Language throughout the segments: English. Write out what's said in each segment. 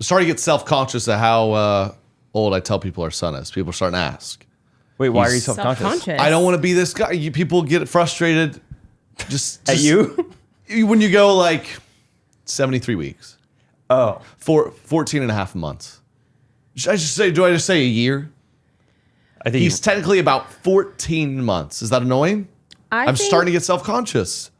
starting to get self-conscious of how old I tell people our son is. People are starting to ask. Wait, why are you self-conscious? I don't want to be this guy. People get frustrated. Just At you? When you go like 73 weeks. Oh. 14 and a half months. Do I just say a year? I think He's technically about 14 months. Is that annoying? I'm starting to get self-conscious.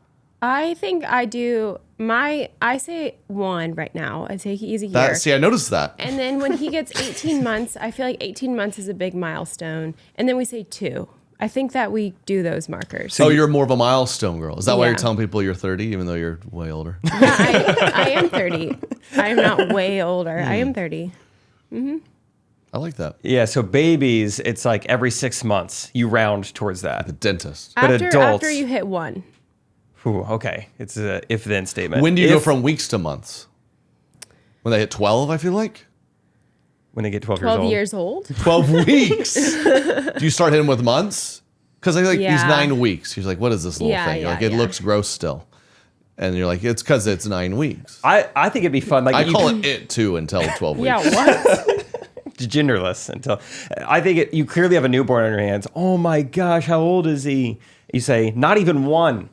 I think I do. I say 1 right now. I say he's a year. See, I noticed that. And then when he gets 18 months, I feel like 18 months is a big milestone. And then we say 2. I think that we do those markers. So you're more of a milestone girl. Is that why Yeah. you're telling people you're 30, even though you're way older? Yeah, I am 30. I am not way older. I am 30. I like that. Yeah, so babies, it's like every 6 months you round towards that. The dentist. But adults- After you hit 1. Ooh, okay. It's a if-then statement. When do you go from weeks to months? When they hit 12, I feel like? When they get 12 12 years old. years old? 12 weeks. Do you start hitting with months? Because I think these Yeah. 9 weeks. He's like, what is this little Yeah, thing? You're yeah, like, it yeah. looks gross still. And you're like, it's because it's 9 weeks. I think it'd be fun. Like I call it too until 12 weeks. Yeah, what? genderless until I think you clearly have a newborn on your hands. Oh my gosh, how old is he? You say, not even 1.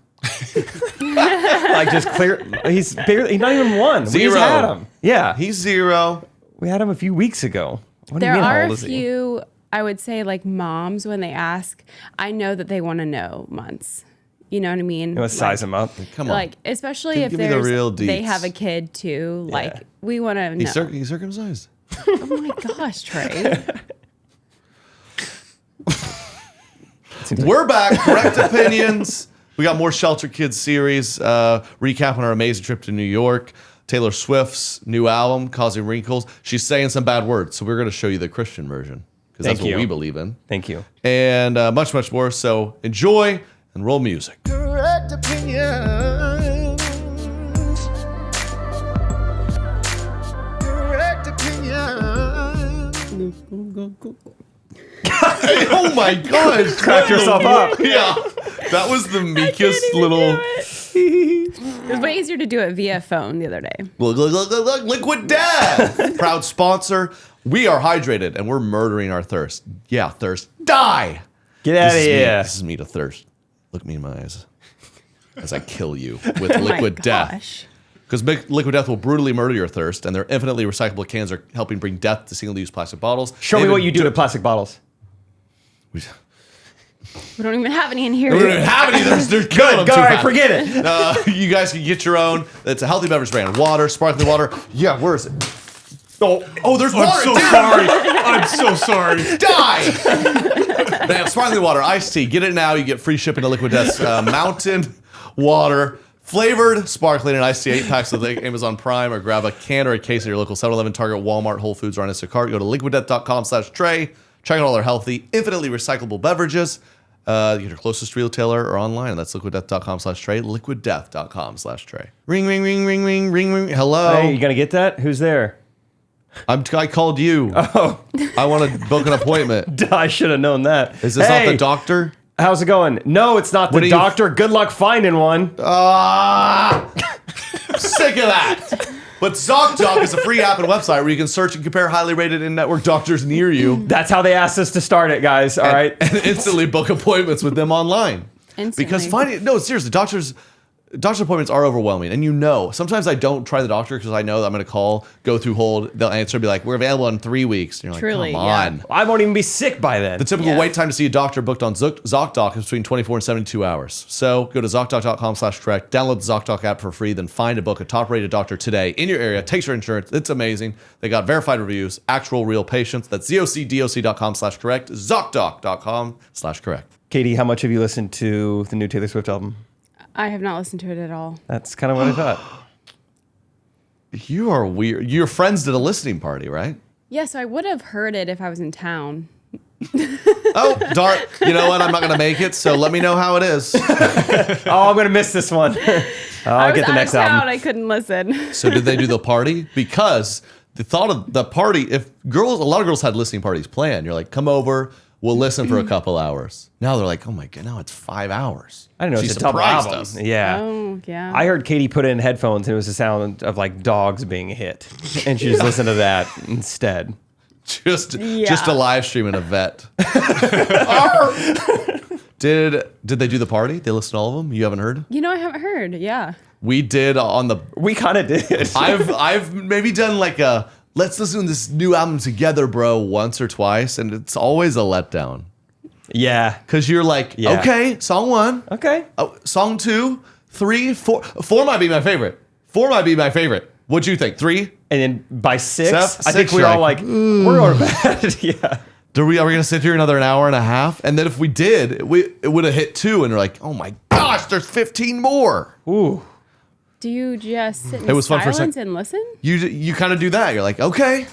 Like just clear. He's not even 1. We 0. just had him. Yeah, He's 0. we had him a few weeks ago. What do you There mean, how are old a is he? few, I would say, like moms, when they ask, I know that they want to know months. You know what I mean? You want to size him up? Come on. Like, especially Give if me the real they deets. have a kid too. Like, Yeah. we want to know. He's circumcised. Oh my gosh, Trey. We're back. Correct opinions. We got more Shelter Kids series. Recapping our amazing trip to New York. Taylor Swift's new album, Causing Wrinkles. She's saying some bad words, so we're going to show you the Christian version because that's Thank what you. we believe in. Thank you. And much, much more. So enjoy and roll music. Correct opinions. Correct opinions. Oh my gosh. Crack yourself up. Yeah. That was the meekest little. It was way easier to do it via phone the other day. Look, Liquid Death. Proud sponsor. We are hydrated and we're murdering our thirst. Yeah, thirst. Die. Get out of This is me. here. This is me to thirst. Look me in my eyes as I kill you with Oh Liquid my Death. gosh. Because Liquid Death will brutally murder your thirst, and their infinitely recyclable cans are helping bring death to single-use plastic bottles. Show me what you do to plastic bottles. We We don't even have any in here. don't even have any. They're killing them too All right, fast. forget it. You guys can get your own. It's a healthy beverage brand. Water, sparkling water. Yeah, where is it? Oh, there's water. I'm so Damn. sorry. I'm so sorry. Die! They have sparkling water, iced tea. Get it now. You get free shipping to Liquid Death's mountain water. Flavored, sparkling, and iced tea 8-packs of the Amazon Prime, or grab a can or a case at your local 7-Eleven, Target, Walmart, Whole Foods, or on Instacart. Go to liquiddeath.com/Trey. Check out all their healthy, infinitely recyclable beverages. You get your closest retailer or online. That's liquiddeath.com/Trey. Liquiddeath.com/Trey. Ring, ring, ring, ring, ring, ring, ring. Hello. Hey, you gonna get that? Who's there? I called you. Oh, I want to book an appointment. I should have known that. Is this not the doctor? How's it going? No, it's not What the do you- doctor. Good luck finding one. Sick of that. But Zocdoc is a free app and website where you can search and compare highly rated in-network doctors near you That's how they asked us to start it, guys. All right. and instantly book appointments with them online. Instantly. Because seriously, doctor appointments are overwhelming. And sometimes I don't try the doctor because I know that I'm going to call, go through hold, they'll answer, be like, we're available in 3 weeks. And you're like, Truly, come yeah. on. I won't even be sick by then. The typical Yeah. wait time to see a doctor booked on Zocdoc is between 24 and 72 hours. So go to Zocdoc.com/correct, download the Zocdoc app for free, then find and book a top-rated doctor today in your area. Takes your insurance. It's amazing. They got verified reviews, actual real patients. That's ZocDoc.com/correct, Zocdoc.com/correct. Katie, how much have you listened to the new Taylor Swift album? I have not listened to it at all. That's kind of what I thought. You are weird. Your friends did a listening party, right? Yes, I would have heard it if I was in town. Oh, darn. You know what? I'm not going to make it, so let me know how it is. Oh, I'm gonna miss this one. I'll get the next out of town, album. I couldn't listen. So did they do the party? Because the thought of the party, if a lot of girls had listening parties planned. You're like, come over, will listen for a couple hours. Now they're like, oh my God, now it's 5 hours. I didn't know She it's a double surprised album. us. Yeah. Oh, yeah. I heard Katie put it in headphones and it was the sound of like dogs being hit. And she just listened to that instead. Just a live stream in a vet. Did they do the party? They listened to all of them? You haven't heard? You know, I haven't heard. Yeah. We did on the. We kind of did. I've maybe done like a let's listen to this new album together, bro, once or twice, and it's always a letdown. Yeah. Because you're like, okay, song 1. Okay. Oh, song 2, 3, 4. 4 might be my favorite. 4 might be my favorite. What'd you think? 3? And then by 6, I six, think we were you're all like, we're going to bed. Yeah. Are we going to sit here another hour and a half? And then if we did, it would have hit 2, and we're like, oh my gosh, there's 15 more. Ooh. Do you just sit It in was fun for a silence sec. and listen? You kind of do that. You're like, okay,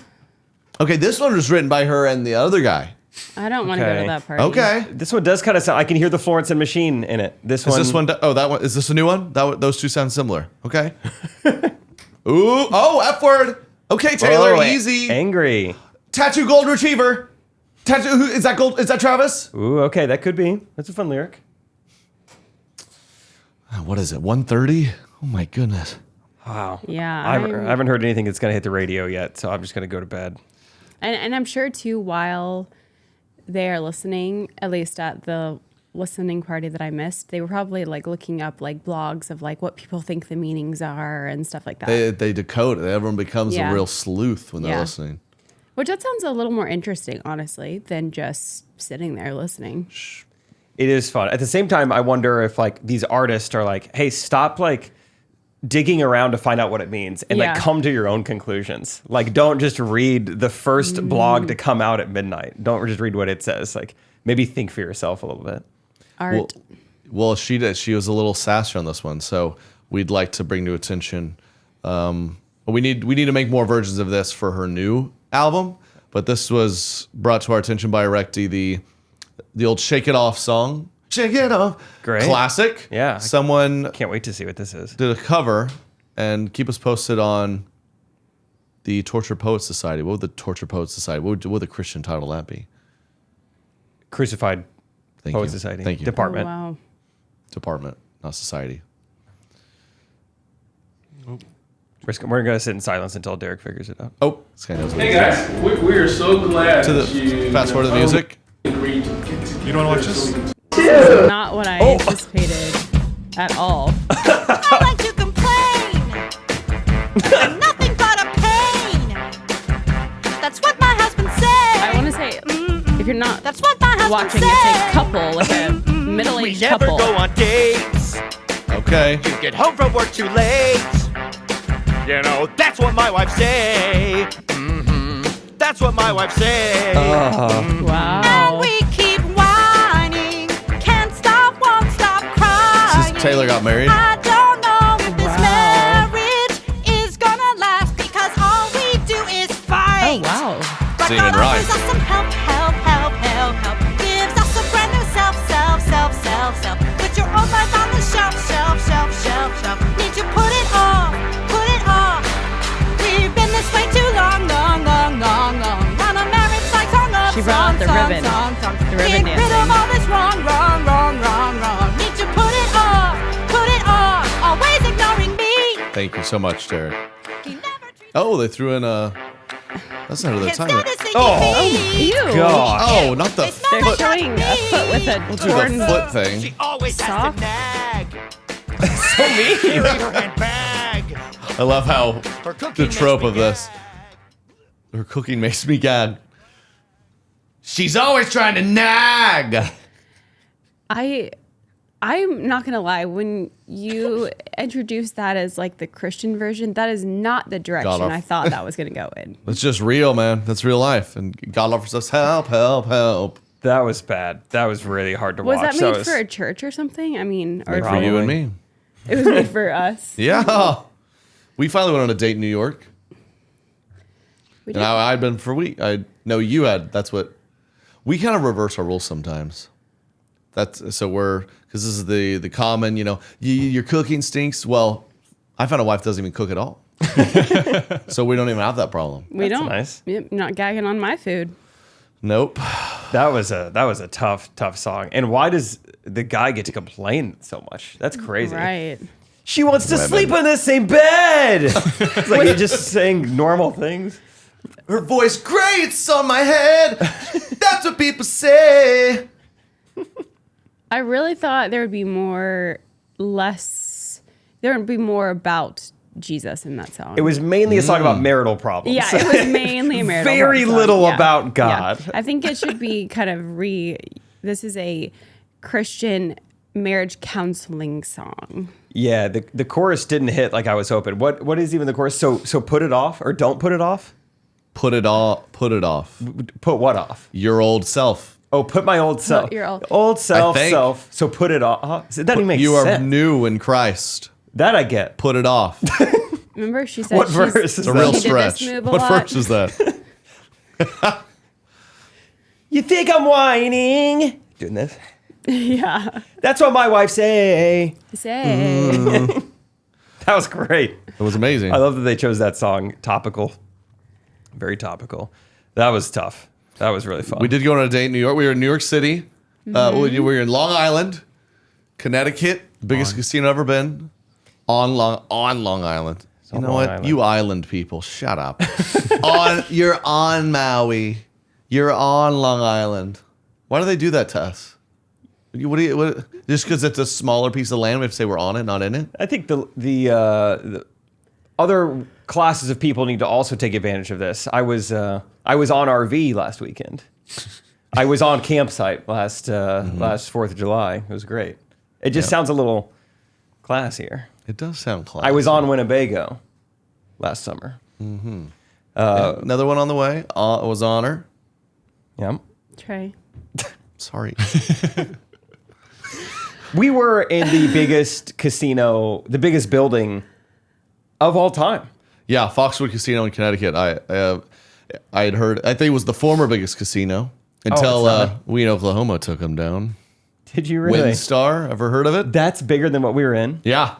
this one was written by her and the other guy. I don't want to go Okay. to that party. Okay. This one does kind of sound, I can hear the Florence and Machine in it. Is this one? Oh, that one. Is this a new one? Those two sound similar. Okay. Ooh. Oh, F word. Okay, Taylor. Oh, Easy. Angry. Tattoo golden retriever. Tattoo. Who is that? Gold? Is that Travis? Ooh, okay, that could be. That's a fun lyric. What is it? 1:30. Oh my goodness. Wow. Yeah. I haven't heard anything that's going to hit the radio yet, so I'm just going to go to bed. And I'm sure, too, while they are listening, at least at the listening party that I missed, they were probably like looking up like blogs of like what people think the meanings are and stuff like that. They decode it. Everyone becomes a Yeah. real sleuth when they're Yeah. listening. Which that sounds a little more interesting, honestly, than just sitting there listening. It is fun. At the same time, I wonder if like these artists are like, hey, stop like digging around to find out what it means and like Yeah. come to your own conclusions. Like don't just read the first blog to come out at midnight. Don't just read what it says. Like maybe think for yourself a little bit. Art. Well, she did. She was a little sassy on this one, so we'd like to bring to attention. We need to make more versions of this for her new album, but this was brought to our attention by Erecti, the old "Shake It Off" song. Shake it off, Great. classic. Yeah. Someone Can't wait to see what this is. did a cover, and keep us posted on the Torture Poets Society. What would the Torture Poets Society? What would the Christian title that be? Crucified Thank Poets you. Society. Thank you. Department. Oh, wow. Department, not society. We're going to sit in silence until Derek figures it out. Oh, this guy knows what Hey it is. guys, we are so glad To that you the fast forward to the music. agreed to You don't want to watch this? This is not what I anticipated at all. I like to complain. I'm nothing but a pain. That's what my husband said. I want to say, if you're not That's what my husband watching, said. it's a couple, like a middle-aged couple. on dates. Okay. Get home from work too late. You know, that's what my wife say. That's what my wife say. And Wow. we keep whining. Can't stop, won't stop crying. Since Taylor got married. I don't know if this Wow. marriage is gonna last because all we do is Oh, fight. wow. But Singing God right. offers us some help, help, help, help, help. Gives us a brand new self. Put your old life on the shelf. Need to put it off. We've been this way too long. Run a marriage like song of She brought out the ribbon. The ribbon Get rid of dancing. all this wrong. Need to put it off. Always ignoring me. Thank you so much, Derek. He never treats Oh, they threw in a. That's not their Can't time. stand to see Oh. me. Ew. God. Oh, not the It's not They're foot. showing a foot with a Do torn the foot thing. She always Sock? has to nag. So mean. Leave her handbag. I love how Her cooking the trope makes of me this. Her cooking makes me gag. She's always trying to nag. I'm not gonna lie. When you introduced that as like the Christian version, that is not the direction God, I thought that was gonna go in. That's just real, man. That's real life. And God offers us help. That was bad. That was really hard to Was watch. that made for a church or something? I mean, or For you and me. it was made for us. Yeah. We finally went on a date in New York. We And did. I'd been for a week. I know you had. That's what we kind of reverse our rules sometimes. That's so because this is the common. Your cooking stinks. Well, I found a wife doesn't even cook at all, so we don't even have that problem. We That's don't. nice. Yep, not gagging on my food. Nope. That was a tough song. And why does the guy get to complain so much? That's crazy. Right. She wants to sleep in the same bed. It's like you're just saying normal things. Her voice grates on my head. That's what people say. I really thought there would be more about Jesus in that song. It was mainly a song about marital problems. Yeah, it was mainly a marital Very song. little Yeah. about God. Yeah. I think it should be kind of this is a Christian marriage counseling song. Yeah, the chorus didn't hit like I was hoping. What is even the chorus? So put it off or don't put it off? Put it off. Put what off? Your old self. Oh, put my old self. your old self, I think- self. So put it off. That doesn't even make You are sense. new in Christ. That I get. Put it off. Remember, she said What she's, verse is It's a real she did this stretch. move a What lot. verse is that? You think I'm whining? Doing this. Yeah. That's what my wife say. Say. That was great. It was amazing. I love that they chose that song. Topical. Very topical. That was tough. That was really fun. We did go on a date in New York. We were in New York City. We were in Long Island, Connecticut, biggest casino I've ever been. On Long Island. You know Long what? Island. You island people, shut up. You're on Maui. You're on Long Island. Why do they do that to us? Just because it's a smaller piece of land, we have to say we're on it, not in it? I think the other classes of people need to also take advantage of this. I was on RV last weekend. I was on campsite last 4th of July. It was great. It just sounds a little classier. It does sound classy. I was on Winnebago last summer. Another one on the way. It was Honor. Yeah. Trey. Sorry. We were in the biggest casino, the biggest building of all time. Yeah, Foxwood Casino in Connecticut. I had heard. I think it was the former biggest casino until it's not. we in Oklahoma took them down. Did you really? Windstar. Ever heard of it? That's bigger than what we were in. Yeah.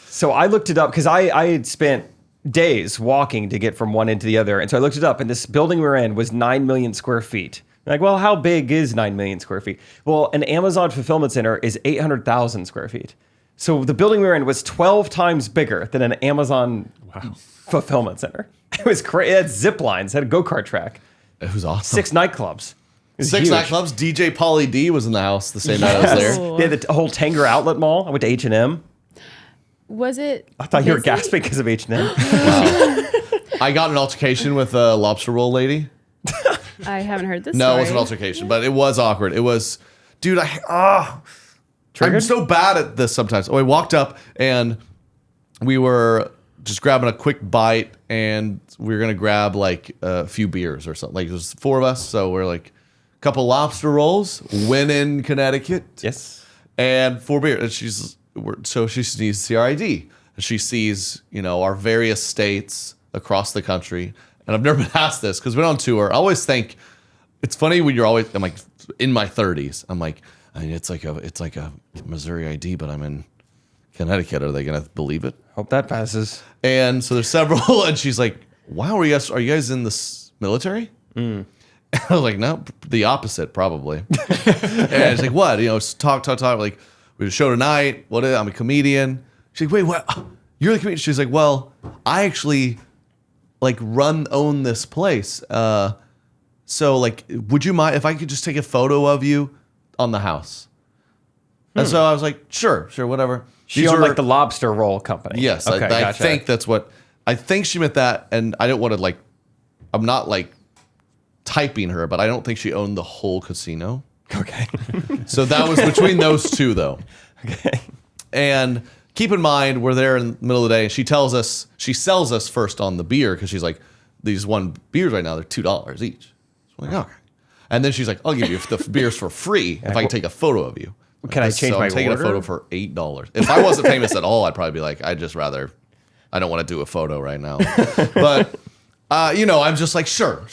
So I looked it up because I had spent days walking to get from one end to the other. And so I looked it up, and this building we were in was 9 million square feet. I'm like, well, how big is 9 million square feet? Well, an Amazon fulfillment center is 800,000 square feet. So the building we were in was 12 times bigger than an Amazon fulfillment center. It was crazy. It had zip lines, had a go-kart track, It was awesome. 6 nightclubs. It was 6 huge. nightclubs. DJ Pauly D was in the house the same night I was there. Oh. They had the whole Tanger outlet mall. I went to H&M. Was it? I thought you were busy? gasping because of H&M. I got in an altercation with a lobster roll lady. I haven't heard this. No, story. it was an altercation, but it was awkward. It was, dude, I'm Triggered? so bad at this sometimes. Oh, I walked up and we were just grabbing a quick bite and we were going to grab like a few beers or something. Like, there's 4 of us. So we're like a couple lobster rolls, win in Connecticut. Yes. And 4 beers. And so she needs to see our ID. And she sees, our various states across the country. And I've never been asked this because we're on tour. I always think it's funny when I'm like in my 30s. I'm like, it's like a Missouri ID, but I'm in Connecticut. Are they gonna believe it? Hope that passes. And so there's several, and she's like, "Wow, are you guys in the military?" And I was like, "No, the opposite, probably." And she's like, "What? It's talk. Like, we have a show tonight. I'm a comedian." She's like, "Wait, what? You're the comedian?" She's like, "Well, I actually like own this place. So like, would you mind if I could just take a photo of you on the house?" And so I was like, "Sure, whatever." She These owned were- like the Lobster roll company. Yes, Okay, I gotcha. think that's what I think she meant that, and I don't want to I'm not like typing her, but I don't think she owned the whole casino. Okay. So that was between those two, though. Okay. And keep in mind, we're there in the middle of the day, and she sells us first on the beer because she's like, these beers right now, they're $2 each. So I'm like, okay. And then she's like, I'll give you the beers for free if I can take a photo of you. Can I change so my I'm taking order? a photo for $8. If I wasn't famous at all, I'd probably be like, I don't want to do a photo right now. But, I'm just like, sure.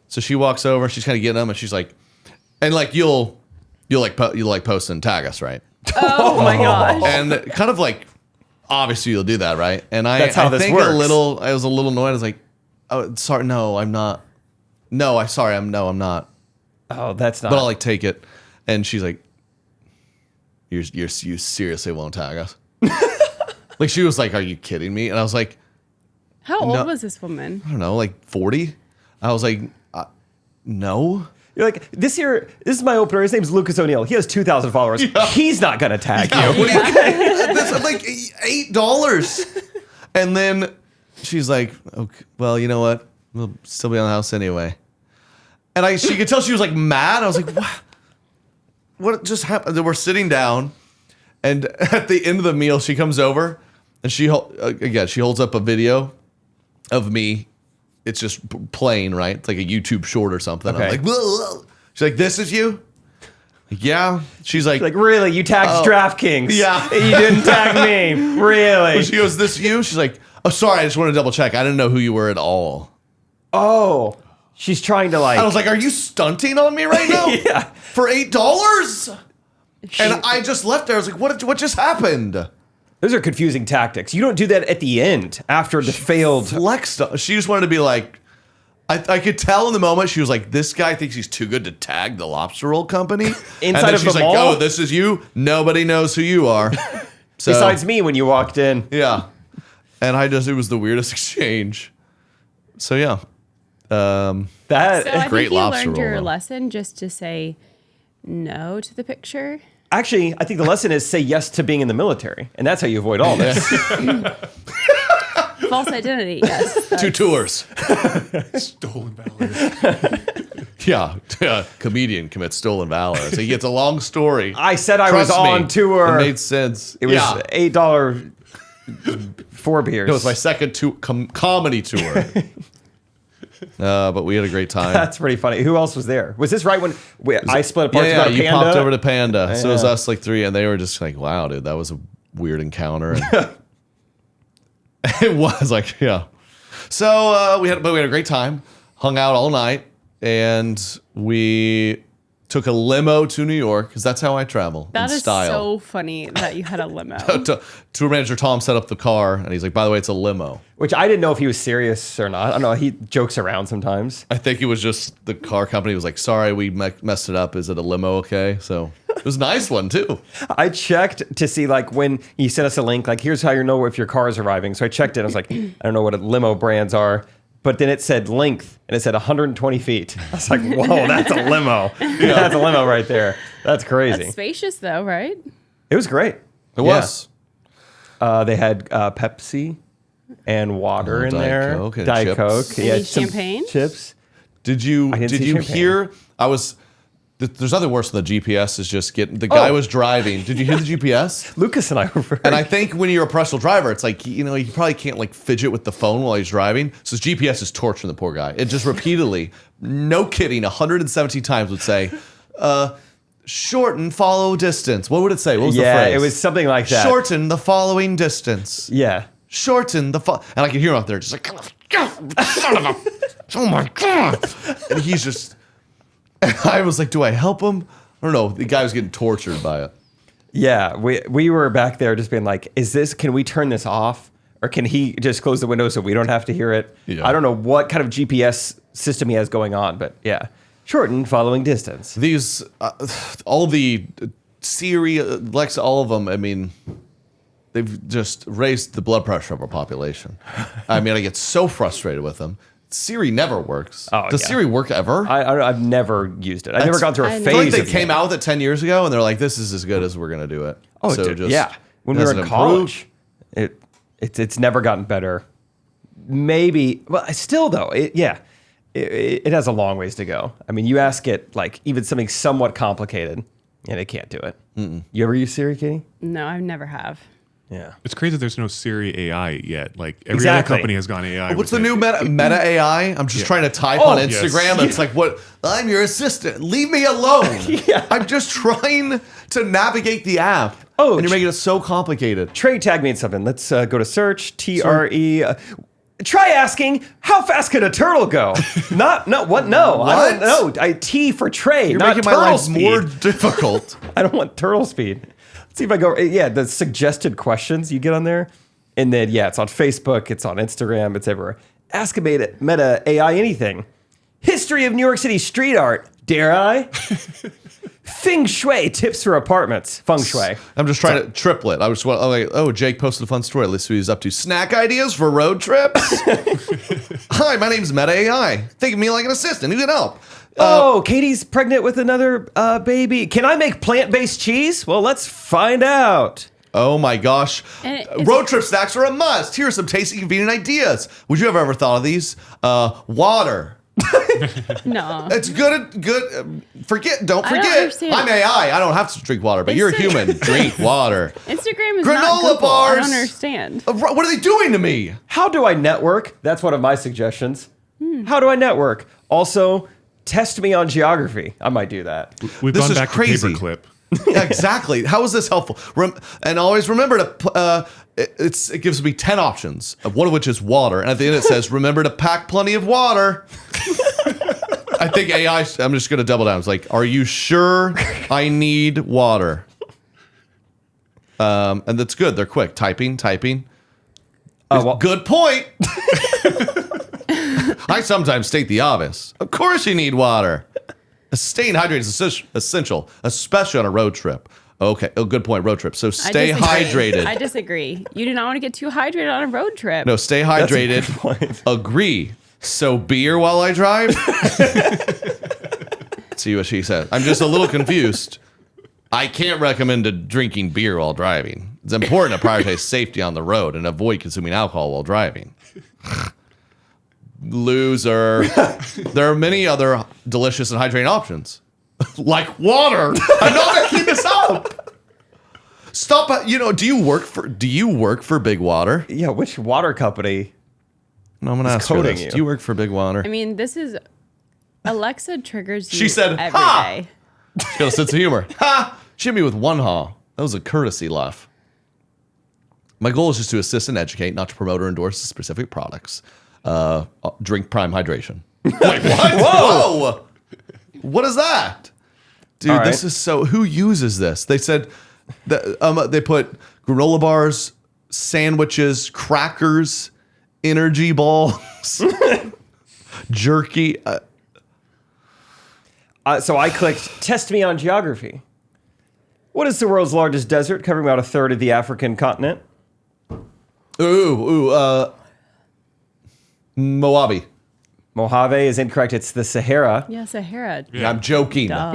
So she walks over, she's kind of getting them, and she's like, and like, you'll post and tag us, right? Oh my gosh. And kind of like, obviously you'll do that, right? And That's how I this think works. I was a little annoyed. I was like, oh, sorry, no, I'm not. No, I'm not. Oh, that's not. But I'll like take it. And she's like, you seriously won't tag us? Like she was like, are you kidding me? And I was like, How old No. was this woman? I don't know, like 40. I was like, no. You're like, this is my opener. His name's Lucas O'Neill. He has 2,000 followers. Yeah. He's not going to tag Yeah, you. what do you think? This is like $8. And then she's like, okay, well, you know what? We'll still be on the house anyway. And she could tell she was like mad. I was like, what? What just happened? We're sitting down, and at the end of the meal, she comes over, and she holds up a video of me. It's just playing, right? It's like a YouTube short or something. Okay. I'm like, whoa. She's like, this is you? Like, yeah. She's like, really? You tagged DraftKings? Yeah. You didn't tag me? Really? She goes, this you? She's like, oh, sorry. I just want to double check. I didn't know who you were at all. Oh, she's trying to like. I was like, are you stunting on me right now? Yeah. For $8? And I just left there. I was like, what just happened? Those are confusing tactics. You don't do that at the end after the failed. Flexed. She just wanted to be like, I could tell in the moment she was like, this guy thinks he's too good to tag the lobster roll company. Inside and then of she's the like, mall? oh, this is you. Nobody knows who you are. So, Besides me when you walked in. yeah. And it was the weirdest exchange. So yeah. So I Great think you lobster learned your roll, though. lesson just to say no to the picture. Actually, I think the lesson is say yes to being in the military, and that's how you avoid all this. False identity, yes. 2 tours. Stolen valor. Yeah. Comedian commits stolen valor. So he gets a long story. I said I Trust was me, on tour. It made sense. It was yeah. $8 4 beers. It was my second comedy tour. But we had a great time. That's pretty funny. Who else was there? Was this right when I split apart to go to you Panda? popped over to Panda. So it was Yeah. us like 3, and they were just like, wow, dude, that was a weird encounter. And it was like, yeah. So we had a great time, hung out all night, and we took a limo to New York, because that's how I travel That in is style. so funny that you had a limo. Tour manager Tom set up the car, and he's like, by the way, it's a limo. Which I didn't know if he was serious or not. I don't know. He jokes around sometimes. I think it was just the car company was like, sorry, we messed it up. Is it a limo okay? So it was a nice one, too. I checked to see like when he sent us a link, like here's how you know if your car is arriving. So I checked it. I was like, I don't know what limo brands are. But then it said length, and it said 120 feet. I was like, whoa, that's a limo. Yeah. That's a limo right there. That's crazy. That's spacious though, right? It was great. It was. They had Pepsi and water in Diet there. Coke and Diet chips. Coke. Any Yeah, some champagne? Chips. Did you didn't see champagne. hear? There's nothing worse than the GPS is just getting. The guy was driving. Did you hear the GPS? Lucas and I were very And I think when you're a professional driver, it's like, you probably can't like fidget with the phone while he's driving. So his GPS is torturing the poor guy. It just repeatedly, no kidding, 117 times would say, shorten follow distance. What would it say? What was the phrase? it was something like that. Shorten the following distance. Yeah. Shorten the and I can hear him out there just like, son of a, oh my God. And he's just, and I was like, do I help him? I don't know. The guy was getting tortured by it. Yeah, we were back there just being like, can we turn this off? Or can he just close the window so we don't have to hear it? Yeah. I don't know what kind of GPS system he has going on, but yeah. Shorten following distance. These, all the Siri, Alexa, all of them, I mean, they've just raised the blood pressure of our population. I mean, I get so frustrated with them. Siri never works. Oh, Does yeah. Siri work ever? I've never used it. I've never gone through a I phase I feel like they of came it. out with it 10 years ago, and they're like, this is as good as we're going to do it. Oh, so dude, yeah. When we were in college, it's never gotten better. Maybe, well, still though, it has a long ways to go. I mean, you ask it like even something somewhat complicated, and it can't do it. You ever use Siri, Katie? No, I never have. Yeah. It's crazy that there's no Siri AI yet. Like every Exactly. other company has gone AI. What's with the it. new meta AI? I'm just trying to type Oh, on yes. Instagram. It's like, what? I'm your assistant. Leave me alone. Yeah. I'm just trying to navigate the app. Oh, and you're making it so complicated. Trey tagged me in something. Let's go to search. TRE. Try asking, how fast can a turtle go? What? No, I don't know. T for Trey, You're not making my turtle life speed. more difficult. I don't want turtle speed. Let's see if I go. Yeah, the suggested questions you get on there. And then, yeah, it's on Facebook. It's on Instagram. It's everywhere. Ask a Meta AI anything. History of New York City street art. Dare I? Feng Shui tips for apartments. Feng Shui. I'm just trying to triplet. I was like, oh, Jake posted a fun story. Let's see what he's up to. Snack ideas for road trips? Hi, my name's Meta AI. Think of me like an assistant. Who can help? Katie's pregnant with another baby. Can I make plant-based cheese? Well, let's find out. Oh my gosh. And Road trip snacks are a must. Here are some tasty, convenient ideas. Would you have ever thought of these? Water. No. It's good. Don't forget. understand. I'm AI. I don't have to drink water, but you're a human. Drink water. Instagram is Granola not Google. bars. I don't understand. What are they doing to me? How do I network? That's one of my suggestions. How do I network? Also, test me on geography. I might do that. We've This gone is back crazy. to paperclip. Yeah, exactly. How is this helpful? And always remember to. It gives me 10 options, one of which is water, and at the end it says, "Remember to pack plenty of water." I think AI. I'm just gonna double down. It's like, "Are you sure I need water?" And that's good. They're quick. Typing. Good point. I sometimes state the obvious. Of course you need water. Staying hydrated is essential, especially on a road trip. Okay. Oh, good point. Road trip. So stay hydrated. I disagree. You do not want to get too hydrated on a road trip. No, stay That's a hydrated. good point. Agree. So beer while I drive? See what she said. I'm just a little confused. I can't recommend drinking beer while driving. It's important to prioritize safety on the road and avoid consuming alcohol while driving. Loser. There are many other delicious and hydrating options. Like water. I'm not making this up. Stop. Do you work for Big Water? Yeah, which water company? No, I'm gonna ask her coding this. you. Do you work for Big Water? I mean, this is Alexa triggers you She said, every "Ha!" day. She's got a sense of humor. Ha! She hit me with one ha. That was a courtesy laugh. My goal is just to assist and educate, not to promote or endorse specific products. Drink Prime Hydration. Wait, what? Whoa! What is that? Dude, All right. this is so... Who uses this? They said... that, they put granola bars, sandwiches, crackers, energy balls, jerky... So I clicked test me on geography. What is the world's largest desert, covering about a third of the African continent? Mojave. Mojave is incorrect. It's the Sahara. Yeah, Sahara. Yeah, I'm joking. Duh.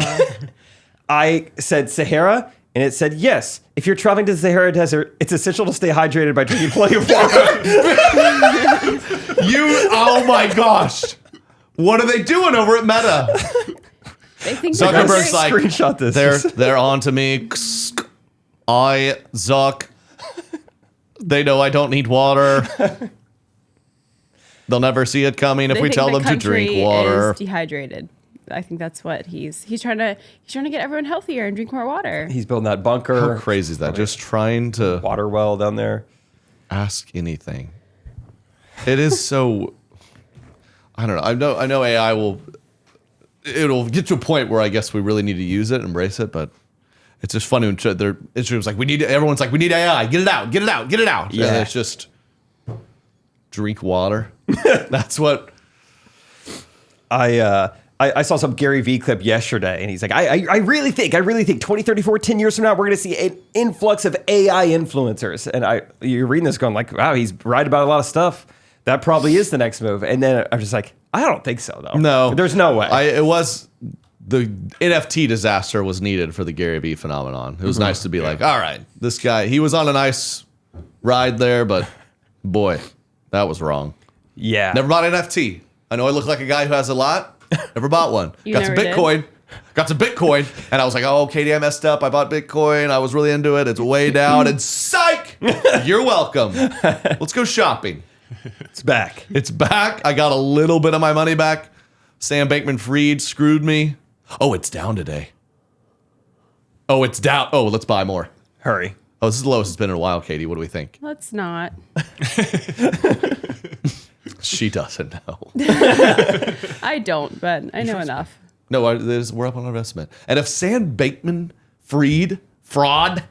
I said Sahara, and it said yes. If you're traveling to the Sahara Desert, it's essential to stay hydrated by drinking plenty of water. Oh my gosh. What are they doing over at Meta? They think Zuckerberg's like, Screenshot this. they're on to me. Zuck. They know I don't need water. They'll never see it coming if we tell them to drink water. Is dehydrated. I think that's what he's trying to get everyone healthier and drink more water. He's building that bunker. How crazy is that? Just trying to Water well down there. ask anything. It is so. I don't know. I know AI it'll get to a point where I guess we really need to use it, embrace it, but it's just funny when Instagram's like, everyone's like, we need AI, get it out. Yeah. And it's just drink water. That's what. I saw some Gary Vee clip yesterday, and he's like, I really think 2034, 10 years from now, we're going to see an influx of AI influencers. And you're reading this going like, wow, he's right about a lot of stuff. That probably is the next move. And then I'm just like, I don't think so, though. No. There's no way. The NFT disaster was needed for the Gary Vee phenomenon. It was nice to be like, all right, this guy, he was on a nice ride there, but boy, that was wrong. Yeah. Never bought an NFT. I know I look like a guy who has a lot. Never bought one. Got some never Bitcoin. Got some Bitcoin. And I was like, oh, Katie, I messed up. I bought Bitcoin. I was really into it. It's way down. And psych! You're welcome. Let's go shopping. It's back. It's back. I got a little bit of my money back. Sam Bankman-Fried screwed me. Oh, it's down today. Oh, it's down. Oh, let's buy more. Hurry. Oh, this is the lowest it's been in a while, Katie. What do we think? Let's not. She doesn't know. I don't, but I know enough. No, we're up on our estimate. And if Sam Bankman-Fried fraud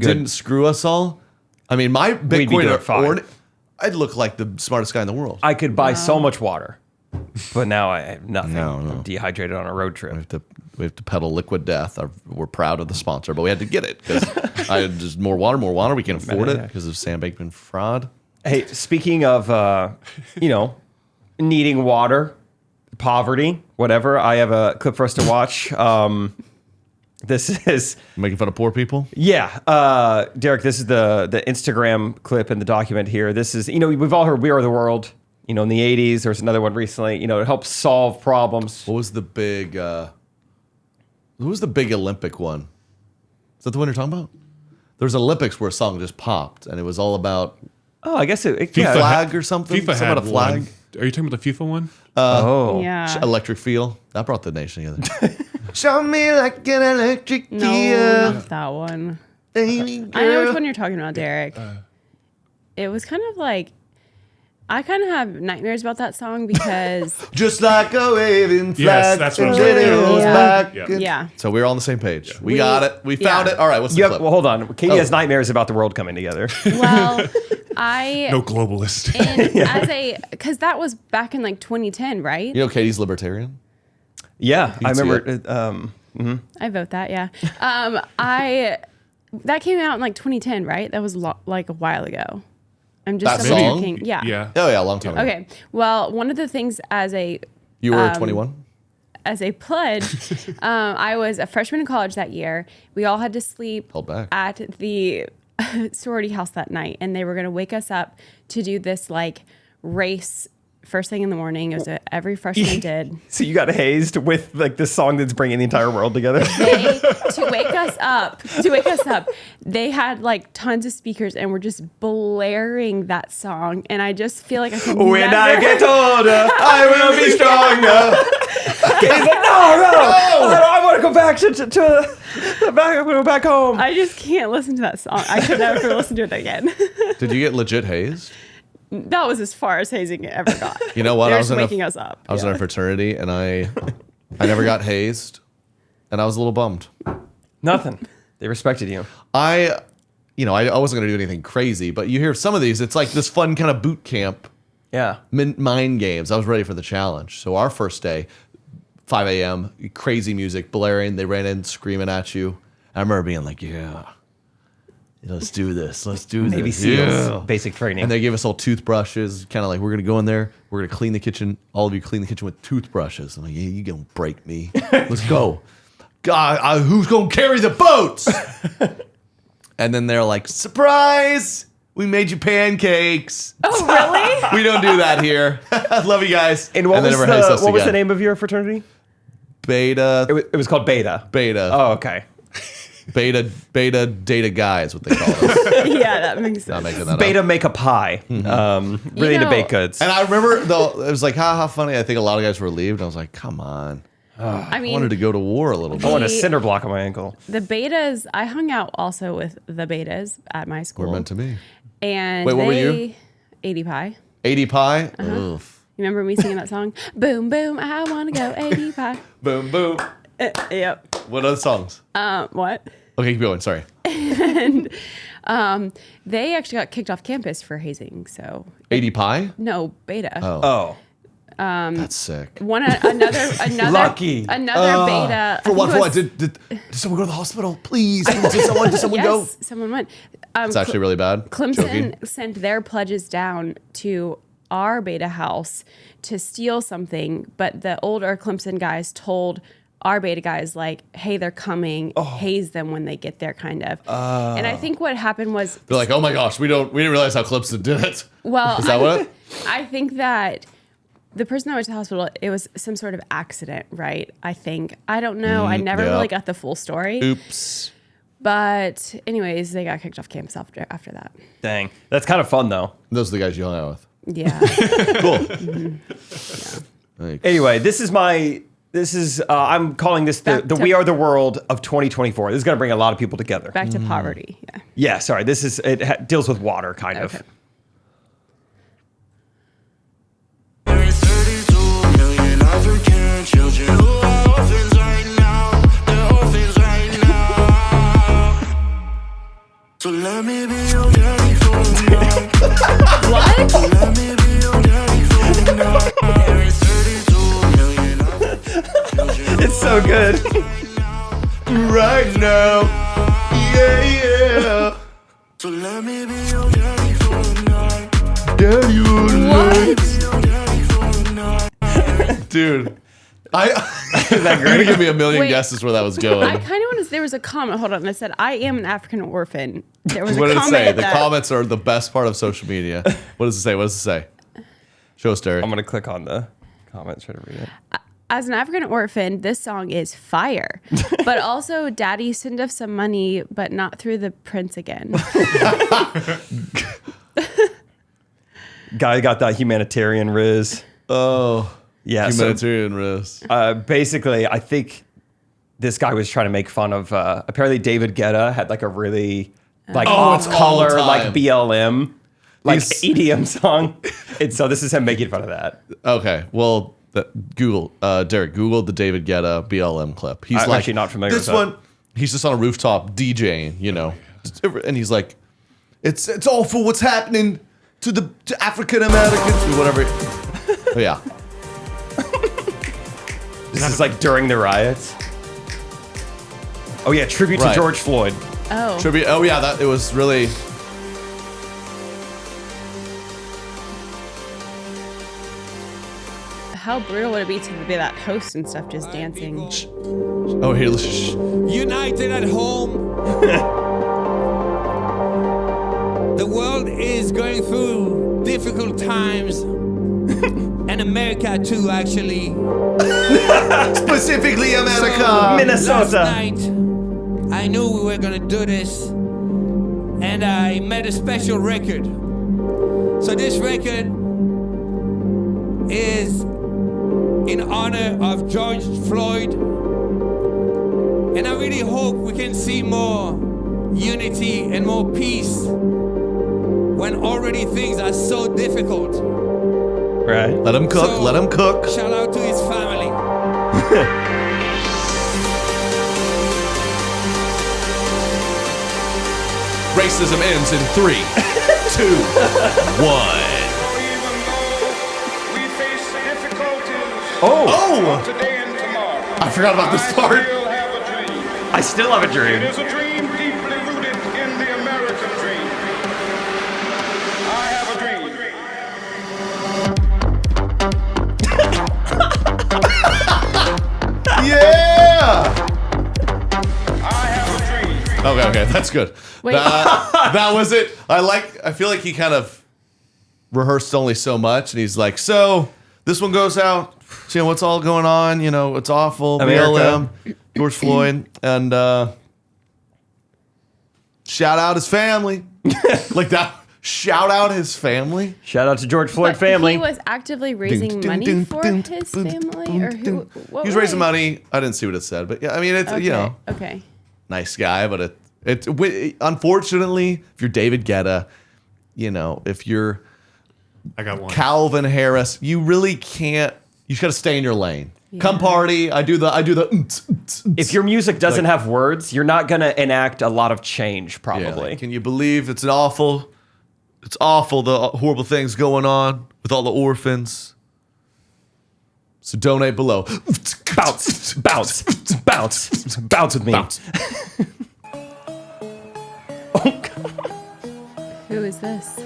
didn't screw us all, I mean, my be doing Bitcoin fine. I'd look like the smartest guy in the world. I could buy so much water. But now I have nothing. No. I'm dehydrated on a road trip. We have to pedal Liquid Death. We're proud of the sponsor, but we had to get it because I had just more water. We can't afford it because of Sam Bankman fraud. Hey, speaking of, needing water, poverty, whatever, I have a clip for us to watch. This is... Making fun of poor people? Yeah. Derek, this is the Instagram clip in the document here. This is, we've all heard We Are the World. In the 80s, there was another one recently. It helps solve problems. What was the big... who was the big Olympic one? Is that the one you're talking about? There was Olympics where a song just popped, and it was all about... Oh, I guess it FIFA flag or something? FIFA Something had about a flag? one. Are you talking about the FIFA one? Yeah. Electric Feel. That brought the nation together. Show me like an electric No, feel. not that one. Baby I know which girl. one you're talking about, Derek. It was kind of like... I kind of have nightmares about that song because... Just like a waving Yes, flag. that's what I'm when it saying. goes Yeah. back. Yeah. yeah. So we're all on the same page. We got it. We found yeah. it. All right, what's the Yeah, clip? well, hold on. Katie Oh. has nightmares about the world coming together. Well, I... No globalist. Because that was back in like 2010, right? You know Katie's libertarian? Yeah, I see remember. I vote that, yeah. That came out in like 2010, right? That was like a while ago. I'm just That double song? checking. Yeah. Yeah. Oh, yeah, a long time ago. Okay. Well, one of the things as a You were 21? as a pledge, I was a freshman in college that year. We all had to sleep Hold back. at the sorority house that night, and they were going to wake us up to do this like race first thing in the morning. It was what every freshman did. So you got hazed with like this song that's bringing the entire world together. To wake us up, they had like tons of speakers and were just blaring that song. And I just feel like I could When never... I get older, I will be stronger. Katie's like, no, I want to go back back home. I just can't listen to that song. I could never listen to it again. Did you get legit hazed? That was as far as hazing it ever got. You know what? They're I was just in waking us up. I was in a fraternity, and I never got hazed, and I was a little bummed. Nothing. They respected you. I wasn't going to do anything crazy, but you hear some of these, it's like this fun kind of boot camp Yeah. mind games. I was ready for the challenge. So our first day, 5 a.m., crazy music blaring. They ran in screaming at you. I remember being like, yeah, let's do this. Let's do this. Navy SEALs. Yeah. Basic training. And they gave us all toothbrushes, kind of like, we're going to go in there. We're going to clean the kitchen. All of you clean the kitchen with toothbrushes. I'm like, yeah, you going to break me. Let's go. God, who's going to carry the boats? And then they're like, surprise, we made you pancakes. Oh, really? We don't do that here. Love you guys. and what they was, never hazed us what was the again. name of your fraternity? Beta. It was called Beta. Beta. Oh, okay. Beta data guy is what they call us. Yeah, that makes Not sense. making that Beta up. make a pie. Really You into know- baked goods. And I remember though, it was like, how funny. I think a lot of guys were relieved. I was like, come on. I I mean, wanted to go to war a little I bit. want a the- cinder block on my ankle. the betas, I hung out also with the betas at my school. We're meant to be. And Wait, what were you? 80 Pie. 80 pie. Uh-huh. Oof. You remember me singing that song? Boom, boom, I want to go 80 Pie. Boom, boom. Yep. What other songs? What? Okay, keep going. Sorry. They actually got kicked off campus for hazing. So 80 pie. no, beta. Oh. That's sick. Another Lucky. beta. For what? I For what? think it Did someone go to the hospital? Please. Did someone was- go? yes, someone went. It's actually really bad. Clemson Joking. sent their pledges down to our beta house to steal something, but the older Clemson guys told our beta guys like, "Hey, they're coming. Haze them when they get there," kind of. And I think what happened was, They're like, oh my gosh, we didn't realize how Clemson did it. well, Is that what? I think that the person that went to the hospital, it was some sort of accident, right? I think. I don't know. I never yeah. really got the full story. Oops. But anyways, they got kicked off campus after that. Dang. That's kind of fun, though. Those are the guys you hung out with. Yeah. Cool. Like, Anyway, I'm calling this Back the to- We Are the World of 2024. This is going to bring a lot of people together. Back to poverty. Yeah. Yeah, sorry. Deals with water, kind Okay. of. There's 32 million African children who are orphans right now. They're orphans right now. So let me be your daddy for a night. What? Let me be your daddy for a night. There is 32 so good. Right now. Yeah, yeah. So let me be your daddy for a night. Daddy What? Daddy for a night. Dude. You're that gonna great? give me a million Wait. guesses where that was I going. kind of want to. There was a comment. Hold on. It said, "I am an African orphan." There was What a did it comment. say? The that- comments are the best part of social media. What does it say? What does it say? Show us, Derek. I'm gonna click on the comments, try to read it. As an African orphan, this song is fire. But also, Daddy send us some money, but not through the prince again. Guy got that humanitarian riz. Oh, Yeah, so humanitarian risk. basically, I think this guy was trying to make fun of. Apparently, David Guetta had like a really like it's off-color, all like time. BLM, like He's- EDM song, and so this is him making fun of that. Okay, well, Google, Derek, Google the David Guetta BLM clip. He's I'm like, actually not familiar this with that. one. He's just on a rooftop DJing, you know, and he's like, it's awful what's happening to African Americans or whatever. But yeah, This is like during the riots. Oh yeah, tribute Right. to George Floyd. Oh. tribute. Oh yeah, that it was really. How brutal would it be to be that host and stuff just dancing? Oh here, shh. United at home. The world is going through difficult times. And America too, actually. Specifically America. So, Minnesota. Last night, I knew we were gonna do this. And I made a special record. So this record is in honor of George Floyd. And I really hope we can see more unity and more peace when already things are so difficult. Right. Let him cook. So, Let him cook. Shout out to his family. Racism ends in 3, 2, 1. We face difficulties Oh, today and tomorrow. I forgot about this part. Still have a dream. I still have a dream. It is a dream deeply rooted in the American dream. I have a dream. Yeah. I have a dream. Okay, that's good. Wait. That was it. I feel like he kind of rehearsed only so much, and he's like, so this one goes out. So, you know, what's all going on? You know, it's awful. America. BLM, George Floyd, and shout out his family. Like that. Shout out his family. Shout out to George Floyd But family. he was actively raising Dun, money dun, for dun, his dun, family, dun, or dun. who? What He was way? raising money. I didn't see what it said, but yeah, I mean, it's Okay. you know, Okay. nice guy, but unfortunately, if you're David Guetta, you know, if you're I got one. Calvin Harris, you really can't. You just got to stay in your lane. Come party. I do the. If your music doesn't have words, you're not gonna enact a lot of change, probably. Yeah, like, can you believe it's awful? It's awful, the horrible things going on with all the orphans. So donate below. Bounce, bounce, bounce, bounce with me. Bounce. Who is this?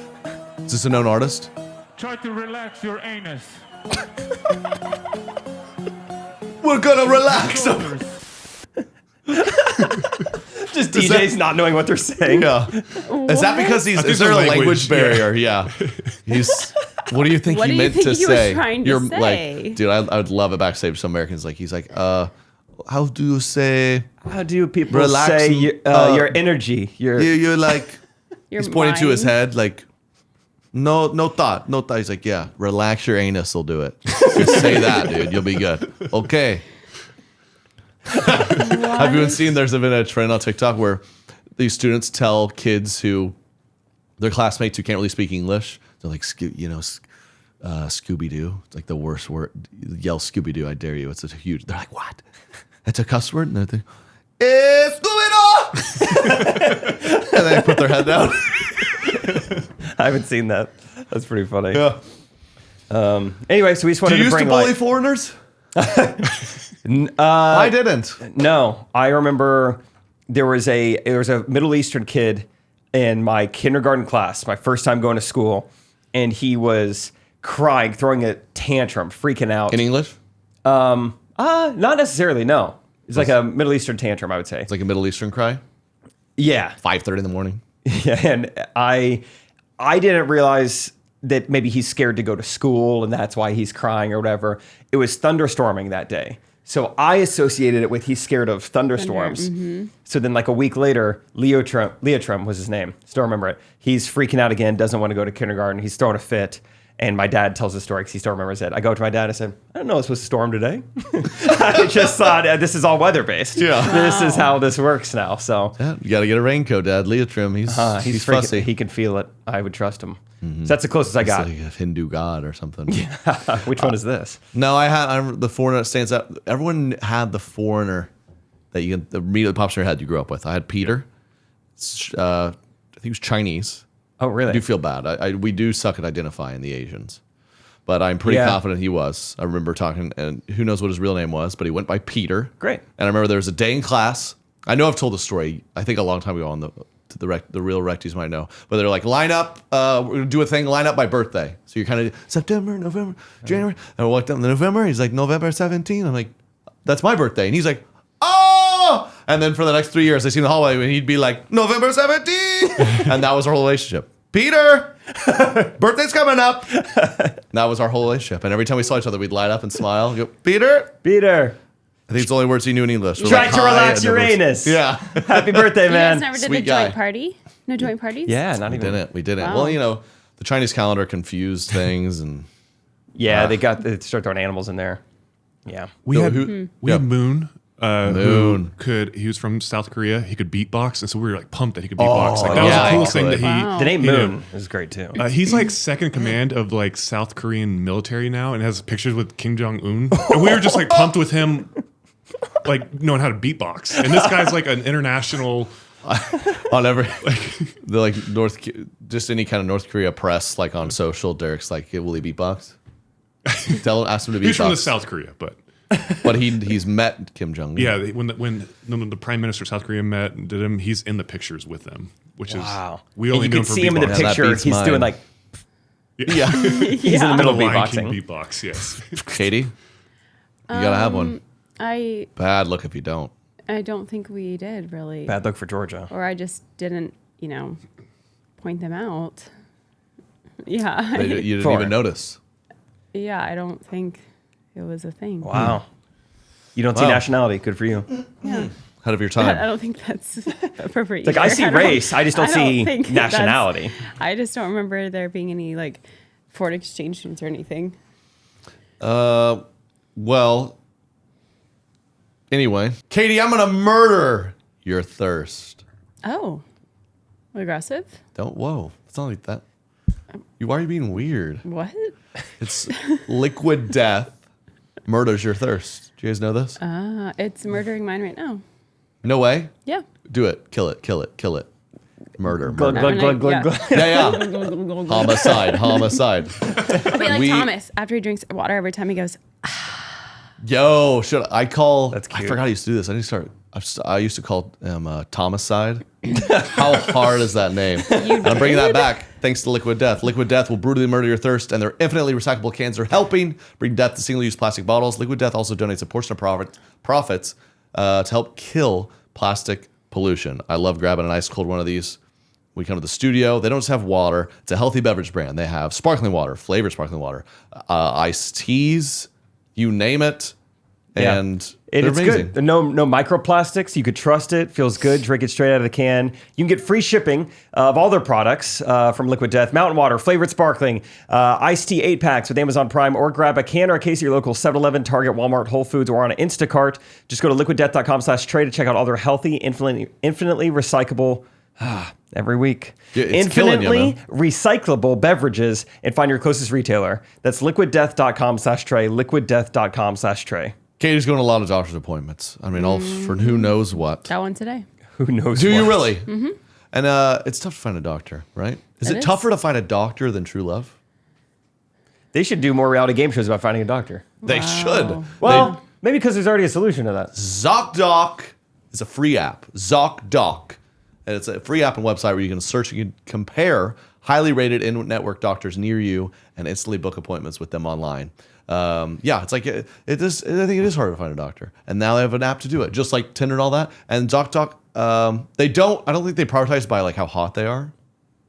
Is this a known artist? Try to relax your anus. We're gonna relax. Just DJs not knowing what they're saying. Yeah. Is that because I think is there a the language language, barrier? Yeah. He's. What do you think What he do you meant think to he was say? trying to say? Like, dude, I would love it backstage. Some Americans like he's like, how do you say? How do people Relax say and, your energy? You're like. Your He's pointing to his mind? head like, no thought. He's like, yeah, relax your anus will do it. Just say that, dude. You'll be good. Okay. Have you been seeing? There's been a trend on TikTok where these students tell kids who their classmates who can't really speak English, they're like, Scooby Doo. It's like the worst word. Yell Scooby Doo. I dare you. It's a huge. They're like, what? That's a cuss word. And they're like, it's Scooby Doo. And they put their head down. I haven't seen that. That's pretty funny. Yeah. Anyway, so we just wanted Do you to used to bring bully like, foreigners? I didn't. No, I remember there was a Middle Eastern kid in my kindergarten class, my first time going to school, and he was crying, throwing a tantrum, freaking out. In English? Not necessarily, no. It's like a Middle Eastern tantrum, I would say. It's like a Middle Eastern cry? Yeah. 5:30 in the morning? Yeah, and I didn't realize that maybe he's scared to go to school and that's why he's crying or whatever. It was thunderstorming that day. So I associated it with he's scared of thunderstorms. So then like a week later, Leotrum was his name. Still remember it. He's freaking out again, doesn't want to go to kindergarten. He's throwing a fit. And my dad tells the story because he still remembers it. I go to my dad and I said, I don't know, it's supposed to storm today. I just thought this is all weather based. Yeah. This is how this works now. So Yeah, you got to get a raincoat, Dad. Leotrim, he's freaking, fussy. he can feel it. I would trust him. So that's the closest I It's got. like a Hindu god or something. Which one is this? No, I'm the foreigner that stands out. Everyone had the foreigner that you immediately pops in your head you grew up with. I had Peter. I think he was Chinese. Oh, really? I do feel bad. We do suck at identifying the Asians. But I'm pretty confident he was. I remember talking, and who knows what his real name was, but he went by Peter. Great. And I remember there was a day in class. I know I've told the story, I think a long time ago on the real recties might know. But they're like, line up, we're going to do a thing, line up by birthday. So you're kind of September, November, January. And I walked up in November. He's like, November 17. I'm like, that's my birthday. And he's like, oh! And then for the next 3 years, I see him in the hallway, and he'd be like, November 17. And that was our whole relationship. Peter, birthday's coming up. That was our whole relationship. And every time we saw each other, we'd light up and smile. Go, Peter. I think it's the only words he knew in English. Try to relax Uranus. Yeah. Happy birthday, You man. guys never did Sweet the guy. joint party? No joint parties? Yeah, not We even. didn't. Wow. Well, you know, the Chinese calendar confused things. And Yeah, they start throwing animals in there. Yeah. We So had who- we had Moon. Moon. He was from South Korea. He could beatbox, and so we were like pumped that he could beatbox. Like that yeah, was a cool he thing could. that he. Wow. The name You know, Moon is great too. He's like second command of like South Korean military now, and has pictures with Kim Jong Un. And we were just like pumped with him, like knowing how to beatbox. And this guy's like an international. on every, the like just any kind of North Korea press, like on social, Derek's like, will he beatbox? Ask him to beatbox. He's from the South Korea, but But he's met Kim Jong Un. yeah, when the prime minister of South Korea met and did him, he's in the pictures with them, which Wow. is we And only you know can him for see him in the beatboxing. that picture. beats He's mine. doing like Yeah. he's in the middle of Lion King beatboxing. beatbox, yes. Katie, you gotta have one. I Bad look if you don't. don't think we did really. Bad luck for Georgia. Or I just didn't, point them out. Yeah. You didn't Four. even notice. Yeah, I don't think it was a thing. Wow. You don't see Wow. nationality. Good for you. Yeah. Ahead of your I time. don't think that's appropriate. Like I either. see don't- race. I just don't see think nationality. I just don't remember there being any like foreign exchange students or anything. Well, anyway, Katie, I'm gonna murder your thirst. Oh, aggressive? Whoa, it's not like that. Why are you being weird? What? It's liquid death murders your thirst. Do you guys know this? It's murdering mine right now. No way. Yeah. Do it. Kill it. Kill it. Kill it. Murder. Glug, Murder. glug, glug, Yeah. glug, glug. Yeah, yeah. Homicide. Homicide. I'll be like We- Thomas after he drinks water every time he goes. Yo, should I call? That's I cute. forgot I used to do this. I need to start. I used to call him Thomaside. How hard is that name? And I'm bringing that back thanks to Liquid Death. Liquid Death will brutally murder your thirst, and their infinitely recyclable cans are helping bring death to single-use plastic bottles. Liquid Death also donates a portion of profits to help kill plastic pollution. I love grabbing an ice cold one of these. We come to the studio. They don't just have water. It's a healthy beverage brand. They have sparkling water, flavored sparkling water, iced teas, you name it. Yeah. And It's they're amazing. good. No microplastics. You could trust it. Feels good. Drink it straight out of the can. You can get free shipping of all their products from Liquid Death. Mountain water, flavored sparkling, iced tea 8-packs with Amazon Prime, or grab a can or a case at your local 7-Eleven, Target, Walmart, Whole Foods, or on an Instacart. Just go to liquiddeath.com/Trey to check out all their healthy, infinitely recyclable every week. Yeah, it's killing you, Infinitely man. recyclable beverages, and find your closest retailer. That's liquiddeath.com/Trey, liquiddeath.com/Trey. Katie's going to a lot of doctor's appointments. I mean, all for who knows what. Got one today. Who knows? Do you what? really? Mm-hmm. And it's tough to find a doctor, right? Is It it is. tougher to find a doctor than true love? They should do more reality game shows about finding a doctor. They should. Well, maybe because there's already a solution to that. Zocdoc is a free app. Zocdoc. And it's a free app and website where you can search and compare highly rated in-network doctors near you and instantly book appointments with them online. It's like it is. I think it is hard to find a doctor, and now they have an app to do it, just like Tinder and all that. And Zocdoc, they don't. I don't think they prioritize by like how hot they are.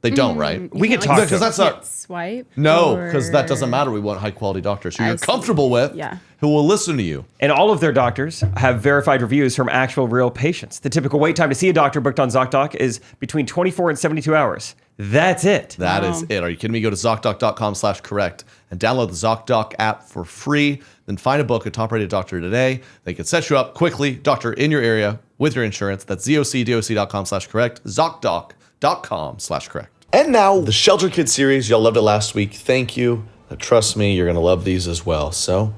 They don't, right? We can talk because that's not swipe. no, because that doesn't matter. We want high quality doctors who you're comfortable with, who will listen to you. And all of their doctors have verified reviews from actual real patients. The typical wait time to see a doctor booked on Zocdoc is between 24 and 72 hours. That's it. That is it. Are you kidding me? Go to Zocdoc.com/correct and download the Zocdoc app for free. Then find a book a top-rated doctor today. They can set you up quickly, doctor in your area with your insurance. That's ZocDoc.com/correct, Zocdoc.com/correct. And now the Shelter Kids series. Y'all loved it last week. Thank you. Trust me, you're going to love these as well. So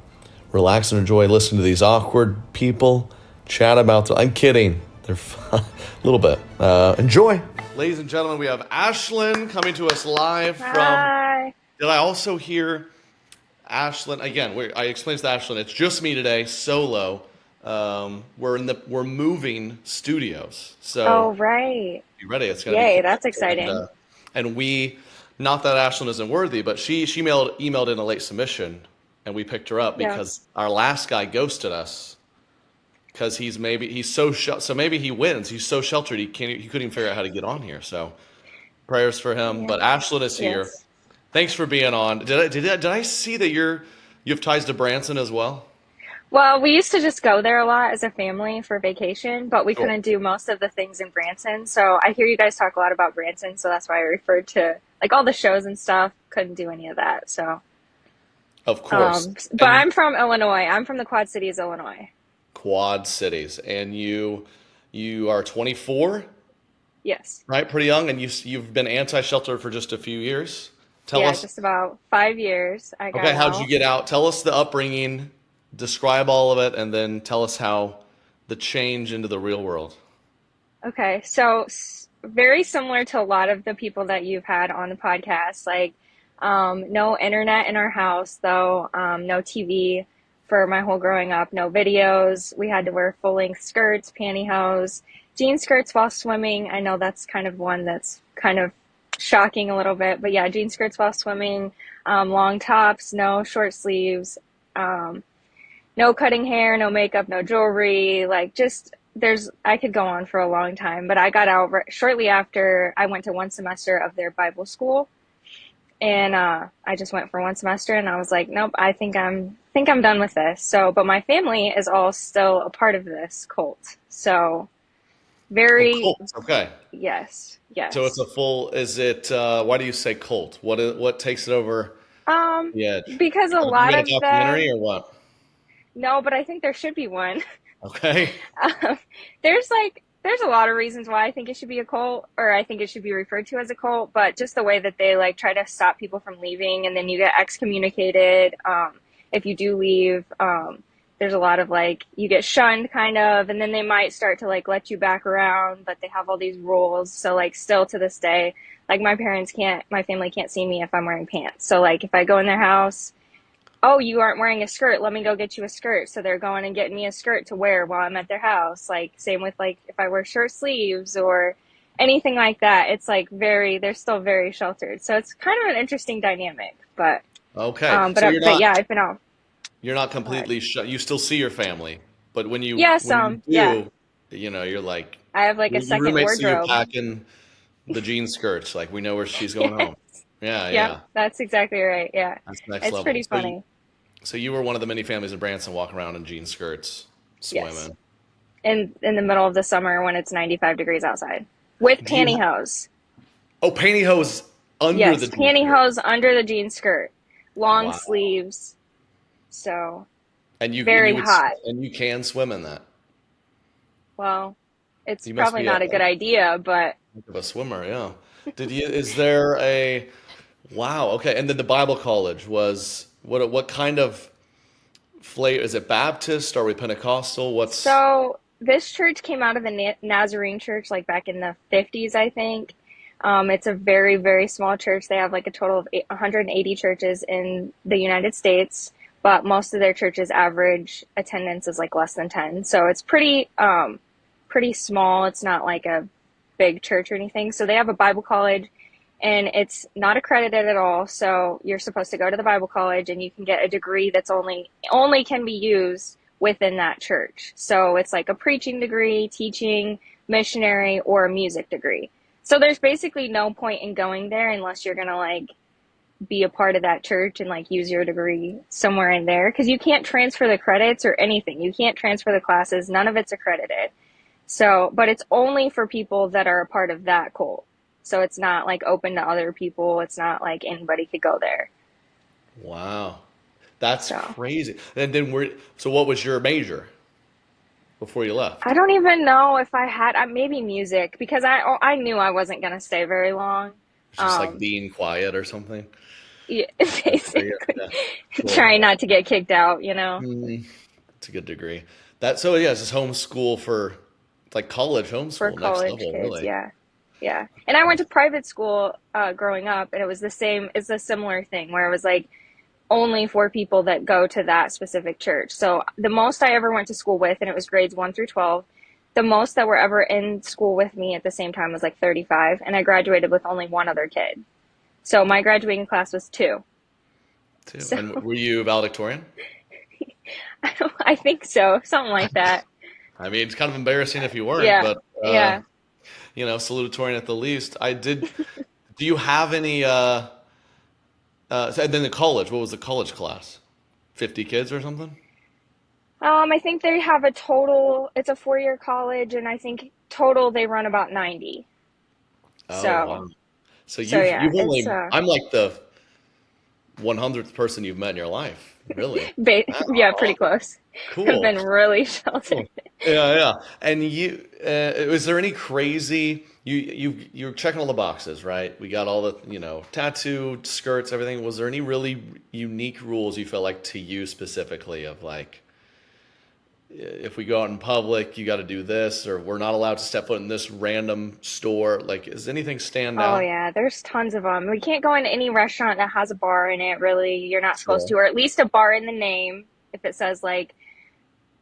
relax and enjoy listening to these awkward people chat about them. I'm kidding. They're fun. A little bit. Enjoy. Ladies and gentlemen, we have Ashlin coming to us live from... Hi. Did I also hear Ashlin? Again, I explained to Ashlin, it's just me today, solo. We're moving studios. So oh, right. Be ready. It's gonna Yay, be that's exciting. And we, not that Ashlin isn't worthy, but she emailed in a late submission, and we picked her up because our last guy ghosted us. Because he's so maybe he wins. He's so sheltered he couldn't even figure out how to get on here. So prayers for him. Yeah. But Ashlin is here. Yes. Thanks for being on. Did I see that you have ties to Branson as well? Well, we used to just go there a lot as a family for vacation, but we couldn't do most of the things in Branson. So I hear you guys talk a lot about Branson, so that's why I referred to like all the shows and stuff. Couldn't do any of that. So of course. But I'm from Illinois. I'm from the Quad Cities, Illinois. Quad Cities, and you are 24. Yes. Right, pretty young, and you've been anti-shelter for just a few years. Tell us. Just about 5 years. Okay, how'd you get out? Tell us the upbringing. Describe all of it, and then tell us how the change into the real world. Okay, so very similar to a lot of the people that you've had on the podcast. Like, no internet in our house, though. No TV. For my whole growing up, no videos. We had to wear full-length skirts, pantyhose, jean skirts while swimming. I know that's kind of one that's kind of shocking a little bit, but yeah, jean skirts while swimming, long tops, no short sleeves, no cutting hair, no makeup, no jewelry. Like I could go on for a long time, but I got out shortly after I went to one semester of their Bible school. And I just went for one semester, and I was like, nope, I think I'm done with this. So, but my family is all still a part of this cult. So, very cult. Okay. Yes. So it's a full. Is it? Why do you say cult? What takes it over? Yeah. Because a lot of documentary or what? No, but I think there should be one. Okay. There's a lot of reasons why I think it should be a cult, or I think it should be referred to as a cult, but just the way that they like try to stop people from leaving, and then you get excommunicated if you do leave. There's a lot of like you get shunned kind of, and then they might start to like let you back around, but they have all these rules. So like still to this day, like my family can't see me if I'm wearing pants. So like if I go in their house, oh, you aren't wearing a skirt, let me go get you a skirt. So they're going and getting me a skirt to wear while I'm at their house. Like same with like if I wear short sleeves or anything like that. It's like they're still very sheltered. So it's kind of an interesting dynamic, but okay. I've been out. You're not completely shut. You still see your family, but when you you're like I have like a second wardrobe. See you packing the jean skirts, like we know where she's going home. Yeah, that's exactly right. Yeah, that's next it's level. Pretty funny. So you were one of the many families in Branson walking around in jean skirts, swimming. Yes. In the middle of the summer when it's 95 degrees outside with pantyhose. Pantyhose under the pantyhose under the jean skirt, long sleeves. So very hot. And you can swim in that. Well, it's probably not a good idea, but of a swimmer, yeah. Is there a wow? Okay, and then the Bible college was what kind of flavor? Is it Baptist? Are we Pentecostal? So this church came out of the Nazarene church like back in the 50s, I think. It's a very, very small church. They have like a total of 180 churches in the United States, but most of their churches average attendance is like less than 10. So it's pretty small. It's not like a big church or anything. So they have a Bible college, and it's not accredited at all. So you're supposed to go to the Bible college and you can get a degree that's only can be used within that church. So it's like a preaching degree, teaching, missionary, or a music degree. So there's basically no point in going there unless you're going to like be a part of that church and like use your degree somewhere in there, because you can't transfer the credits or anything. You can't transfer the classes. None of it's accredited. So, but it's only for people that are a part of that cult. So it's not like open to other people. It's not like anybody could go there. Wow. That's crazy. And then so what was your major before you left? I don't even know if I had, maybe music, because I knew I wasn't going to stay very long. Just like being quiet or something? Yeah, basically. Yeah. Cool. Trying not to get kicked out, you know? It's a good degree. So yeah, it's just homeschool for like college homeschool. For college next level, kids, really. yeah. Yeah. And I went to private school growing up, and it was it's a similar thing where it was like only for people that go to that specific church. So the most I ever went to school with, and it was grades 1 through 12, the most that were ever in school with me at the same time was like 35, and I graduated with only one other kid. So my graduating class was 2. So, and were you valedictorian? I think so, something like that. I mean, it's kind of embarrassing if you weren't, but yeah. You know, salutatorian at the least. Do you have any? And then the college. What was the college class? 50 kids or something? I think they have a total. It's a 4-year college, and I think total they run about 90. Oh, so, wow. So you've only. I'm like the 100th person you've met in your life, really. Yeah, pretty close. Cool. I've been really sheltered. Yeah. And was there any crazy? You're checking all the boxes, right? We got all the tattoo, skirts, everything. Was there any really unique rules you felt like to you specifically of like, if we go out in public, you got to do this, or we're not allowed to step foot in this random store? Like, does anything stand out? Oh yeah, there's tons of them. We can't go into any restaurant that has a bar in it. Really, you're not supposed to, or at least a bar in the name. If it says like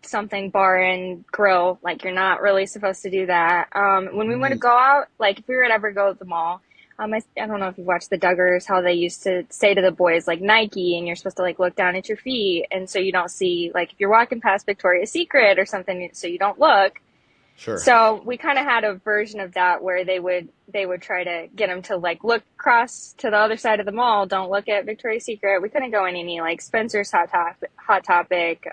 something bar and grill, like you're not really supposed to do that. When we want to go out, like if we were to ever go to the mall, I don't know if you've watched the Duggars, how they used to say to the boys like Nike, and you're supposed to like look down at your feet, and so you don't see, like if you're walking past Victoria's Secret or something, so you don't look. Sure. So we kind of had a version of that where they would try to get them to like look across to the other side of the mall. Don't look at Victoria's Secret. We couldn't go in any like Spencer's Hot Topic,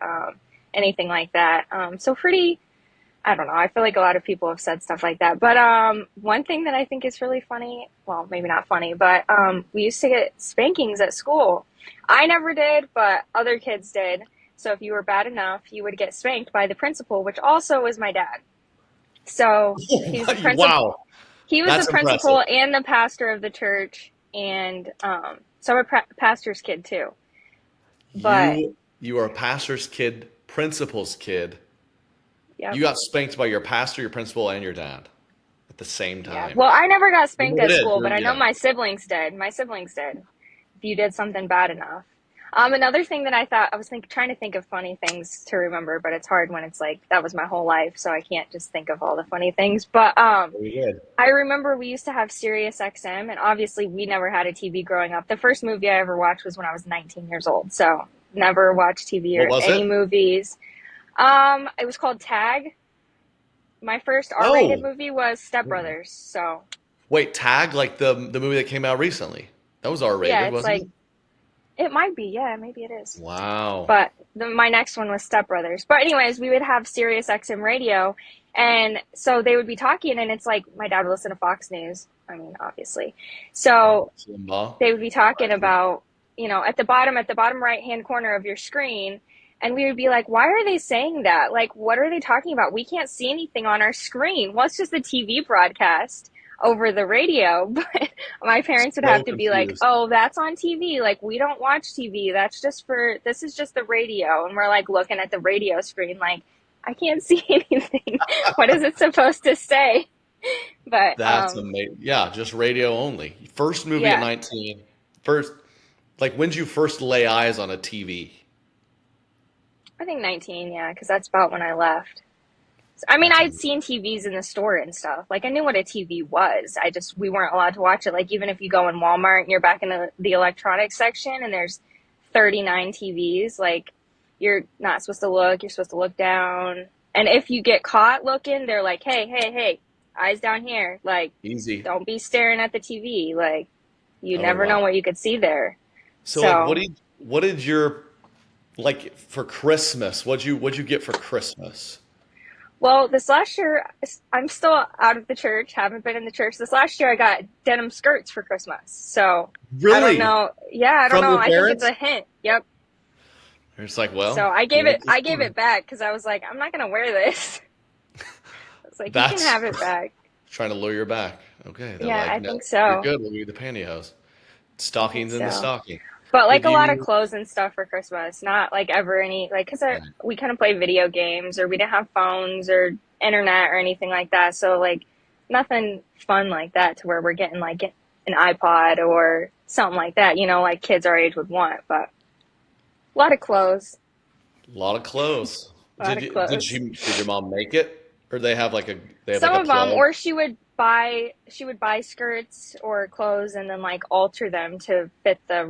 anything like that. So pretty, I don't know. I feel like a lot of people have said stuff like that. But one thing that I think is really funny, well, maybe not funny, but we used to get spankings at school. I never did, but other kids did. So if you were bad enough, you would get spanked by the principal, which also was my dad. So he was the principal. Wow. He was That's the principal impressive. and the pastor of the church, and so I'm a pastor's kid too. But you are a pastor's kid, principal's kid. Yep. You got spanked by your pastor, your principal, and your dad at the same time. Yeah. Well, I never got spanked at school, but I know yeah. my siblings did. If you did something bad enough. Another thing that I was trying to think of funny things to remember, but it's hard when it's like that was my whole life, so I can't just think of all the funny things. But I remember we used to have Sirius XM, and obviously we never had a TV growing up. The first movie I ever watched was when I was 19 years old, so never watched TV or any movies. It was called Tag. My first R-rated movie was Step Brothers. So wait, Tag, like the movie that came out recently? That was R-rated, yeah, it's wasn't like it? it might be, yeah, maybe it is. Wow. But my next one was Step Brothers. But anyways, we would have Sirius XM radio, and so they would be talking, and it's like my dad would listen to Fox News. I mean, obviously. So they would be talking about, at the bottom right-hand corner of your screen. And we would be like, why are they saying that? Like, what are they talking about? We can't see anything on our screen. Well, it's just a TV broadcast over the radio. But my parents would have to be like, oh, that's on TV. Like, we don't watch TV. This is just the radio. And we're like looking at the radio screen like, I can't see anything. What is it supposed to say? But That's amazing. Yeah, just radio only. First movie at yeah, 19. First, like, when did you first lay eyes on a TV? I think 19, yeah, because that's about when I left. I mean, That's I'd amazing. seen TVs in the store and stuff. Like, I knew what a TV was. We weren't allowed to watch it. Like, even if you go in Walmart and you're back in the electronics section and there's 39 TVs, like, you're not supposed to look. You're supposed to look down. And if you get caught looking, they're like, hey, hey, hey, eyes down here. Like, Easy. don't be staring at the TV. Like, you Oh, never know wow. what you could see there. So, like, So, what did your, like, for Christmas, what'd you get for Christmas? well, this last year, I'm still out of the church, haven't been in the church. This last year, I got denim skirts for Christmas. So, I don't Really? know. Yeah, I don't From know. your I think it's parents? a hint. Yep. It's like, well, So I you gave went it, to I gave store. it back because I was like, I'm not gonna wear this. I was like, you can That's have it back. trying to lure you back. Okay, they're Yeah, like, I no, think you're so. good. We'll give you the pantyhose. I think Stockings in the so. stocking. But like Did a lot of you? clothes and stuff for Christmas, not like ever any like because Right. we couldn't play video games or we didn't have phones or internet or anything like that. So like nothing fun like that to where we're getting like an iPod or something like that. You know, like kids our age would want. But a lot of clothes, A lot of clothes. a lot of clothes. Did your mom make it, or they have like Some a of them, plug, or she would buy skirts or clothes and then like alter them to fit the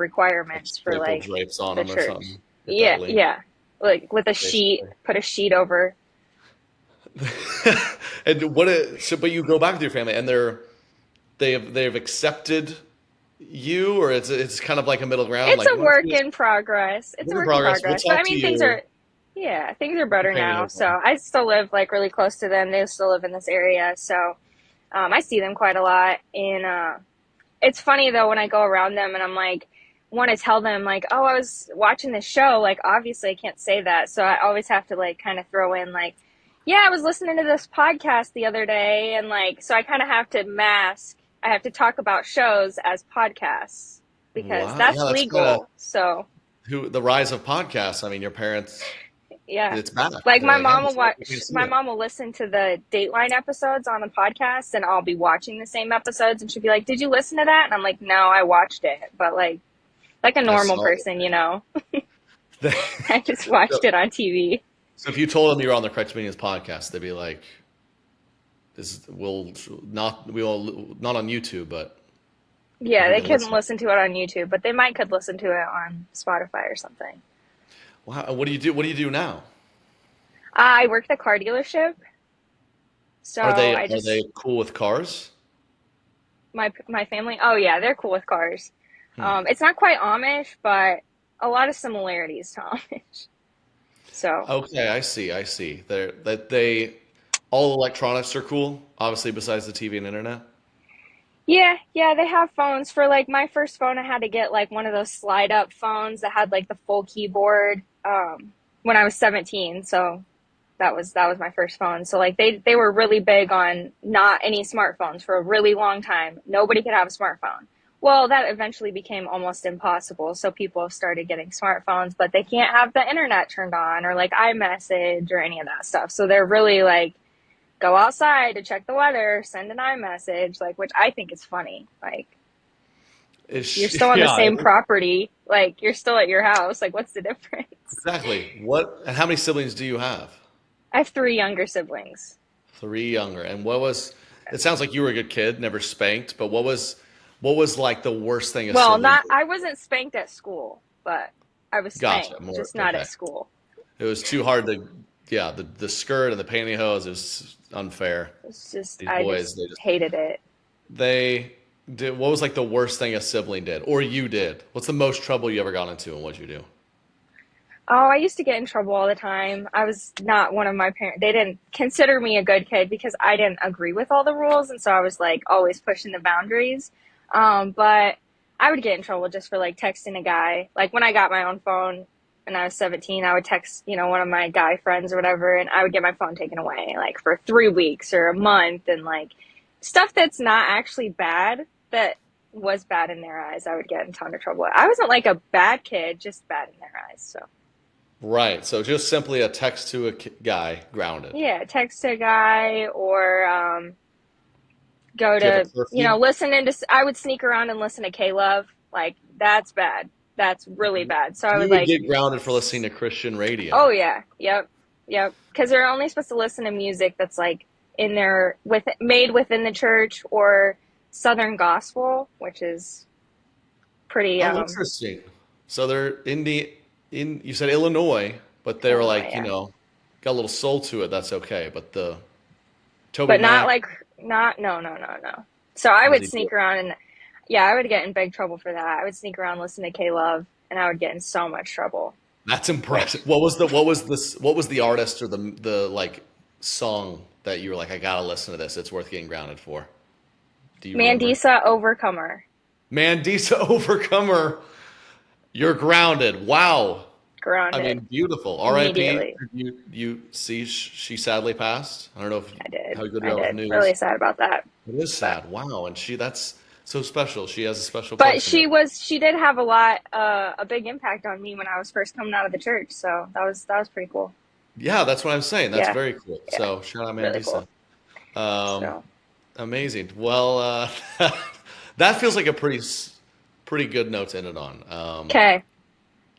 like requirements for staple like drapes on the them or church. something? Get Yeah, that lean, yeah. Like with a sheet, basically. put a sheet over. And but you go back with your family, and they've accepted you, or it's kind of like a middle ground. It's Like, a once work you in progress. It's a work in work in progress, we'll progress. But talk I to mean, you. things are Put the better now. pantyhose So on. I still live like really close to them. They still live in this area. So I see them quite a lot. And it's funny though when I go around them and I'm like, want to tell them like, oh, I was watching this show. Like, obviously I can't say that. So I always have to like kind of throw in like, yeah, I was listening to this podcast the other day. And like, so I kind of have to mask. I have to talk about shows as podcasts because Wow, yeah, that's that's kind of legal. So the rise of podcasts. I mean, your parents, yeah. it's back. Like They're my like, hey, mom will we watch, can see my it. mom will listen to the Dateline episodes on the podcast and I'll be watching the same episodes and she'll be like, did you listen to that? And I'm like, no, I watched it. But like a I normal saw person, you know, it. I just So, watched it on TV. so if you told them you were on the Correct Comedians podcast, they'd be like, we will not on YouTube, but if Yeah, we they can couldn't listen. listen to it on YouTube, but they could listen to it on Spotify or something. Wow, what do you do? What do you do now? I work at a car dealership. So I Are they just, cool with cars? my family, oh yeah, they're cool with cars. Hmm. It's not quite Amish, but a lot of similarities to Amish. So Okay, I see. I see. They all electronics are cool. Obviously, besides the TV and internet. yeah, they have phones. For like my first phone, I had to get like one of those slide up phones that had like the full keyboard when I was 17. So that was my first phone. So like they were really big on not any smartphones for a really long time. Nobody could have a smartphone. Well, that eventually became almost impossible. So people have started getting smartphones, but they can't have the internet turned on or like iMessage or any of that stuff. So they're really like go outside to check the weather, send an iMessage, like which I think is funny. Like you're still on the Yeah, same property, like you're still at your house. Like what's the difference? exactly. And how many siblings do you have? I have 3 younger siblings. Three younger. And it sounds like you were a good kid, never spanked, but what was like the worst thing a Well, sibling not did? I wasn't spanked at school, but I was Gotcha. spanked, More, just not okay. at school. It was too hard yeah, the skirt and the pantyhose is unfair. It's just These I boys, just hated it. they did, what was like the worst thing a sibling did, or you did? What's the most trouble you ever got into, and what'd you do? Oh, I used to get in trouble all the time. I was not one of my parents. They didn't consider me a good kid because I didn't agree with all the rules, and so I was like always pushing the boundaries. But I would get in trouble just for like texting a guy. Like when I got my own phone when I was 17, I would text, one of my guy friends or whatever, and I would get my phone taken away like for 3 weeks or a month and like stuff that's not actually bad that was bad in their eyes. I would get in a ton of trouble. I wasn't like a bad kid, just bad in their eyes. So. Right. So just simply a text to a guy grounded. Yeah, text a guy or go Do you have to, a curfew? listening to, I would sneak around and listen to K-Love. Like, that's bad. That's really bad. So I You would would like, get grounded for listening to Christian radio. oh yeah, yep. Because they're only supposed to listen to music that's like in their, made within the church or Southern gospel, which is pretty, Oh, interesting. So they're you said Illinois, but they were like, Illinois, got a little soul to it. That's okay. But the Toby but not Mac, like, no. So I how would does he sneak do it? around and, yeah, I would get in big trouble for that. I would sneak around, listen to K-Love, and I would get in so much trouble. That's impressive. What was the artist or the like song that you were like, I gotta listen to this. It's worth getting grounded for. Do you remember? Mandisa Overcomer. Mandisa Overcomer. You're grounded. Wow. Grounded. I mean, beautiful. R.I.P. Immediately. You see, she sadly passed. I don't know if I did. how good I you are with did. news. Really sad about that. It is sad. Wow, and that's so special. She has a special But place. in it. she did have a big impact on me when I was first coming out of the church. So that was pretty cool. Yeah, that's what I'm saying. That's Yeah. very cool. Yeah. So shout out Really Mandisa. cool. Amazing. Well, that feels like a pretty good note to end it on. Okay.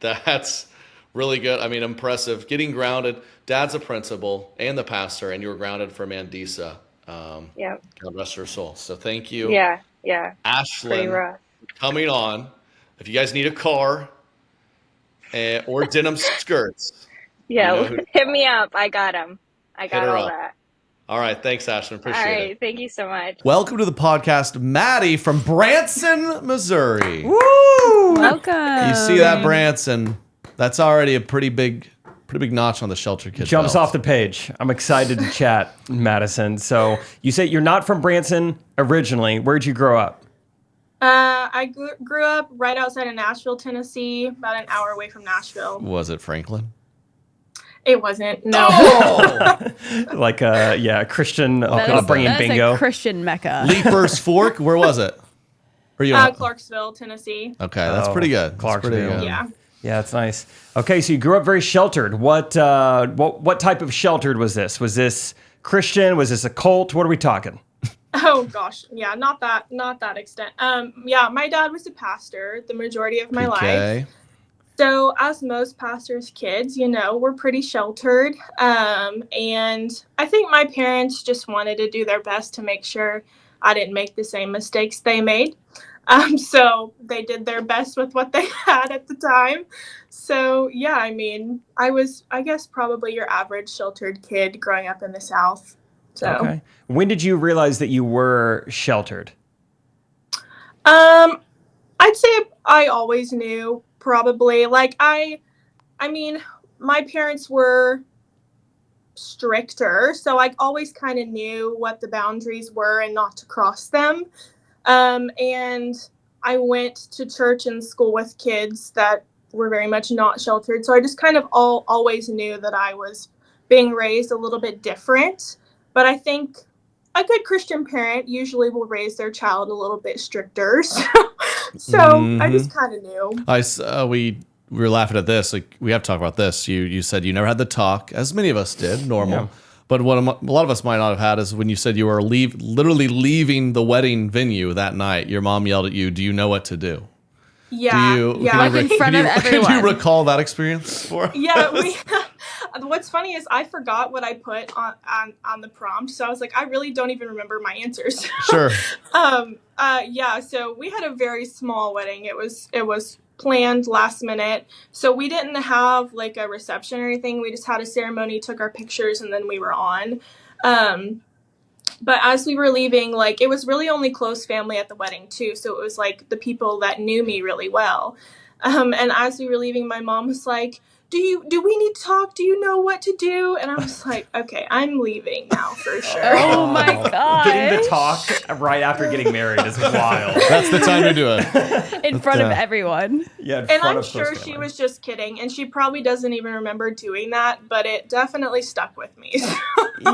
That's really good. I mean, impressive. Getting grounded. Dad's a principal and the pastor, and you were grounded for Mandisa. Yeah. God rest her soul. So thank you. Yeah. Pretty Ashlin, rough. coming on. If you guys need a car or denim skirts, Yeah. you know who- Hit me up. I got them. I got Hit her all up. that. all right. Thanks, Ashlin. All Appreciate right. it. Thank you so much. Welcome to the podcast, Maddie from Branson, Missouri. Welcome. You see that, Branson? That's already a pretty big notch on the Shelter Kid Jumps belt. off the page. I'm excited to chat, Madison. So you say you're not from Branson originally. Where'd you grow up? I grew up right outside of Nashville, Tennessee, about an hour away from Nashville. Was it Franklin? It wasn't. No. Like Christian That is- upbringing that is bingo. a Christian mecca. Leapers Fork? Where was it? Or you? Clarksville, Tennessee. Okay, that's pretty good. That's Clarksville. pretty good. Yeah. Yeah, it's nice. Okay, so you grew up very sheltered. What type of sheltered was this? Was this Christian? Was this a cult? What are we talking? Oh gosh, yeah, not that extent. Yeah, my dad was a pastor the majority of my life. Okay. So as most pastors' kids, we're pretty sheltered. And I think my parents just wanted to do their best to make sure I didn't make the same mistakes they made. So they did their best with what they had at the time. So yeah, I mean, I was, I guess, probably your average sheltered kid growing up in the South. So Okay. When did you realize that you were sheltered? I'd say I always knew, probably. Like I mean, my parents were stricter, so I always kind of knew what the boundaries were and not to cross them. And I went to church and school with kids that were very much not sheltered, so I just kind of always knew that I was being raised a little bit different. But I think a good Christian parent usually will raise their child a little bit stricter. So I just kind of knew. We were laughing at this. Like, we have to talk about this. You said you never had the talk, as many of us did, normal. Yeah. But what a lot of us might not have had is when you said you were literally leaving the wedding venue that night. Your mom yelled at you, "Do you know what to do?" Yeah, Like in front of Can you everyone. recall that experience for us? Yeah, what's funny is I forgot what I put on the prompt, so I was like, I really don't even remember my answers. Sure. Yeah, so we had a very small wedding. It was planned last minute, so we didn't have like a reception or anything. We just had a ceremony, took our pictures, and then we were on. But as we were leaving, like, it was really only close family at the wedding too, so it was like the people that knew me really well. And as we were leaving, my mom was like, do we need to talk? Do you know what to do? And I was like, okay, I'm leaving now for sure. Oh my god! Getting to talk right after getting married is wild. That's the time to do it. In front of everyone. Yeah, And I'm sure she was just kidding, and she probably doesn't even remember doing that, but it definitely stuck with me.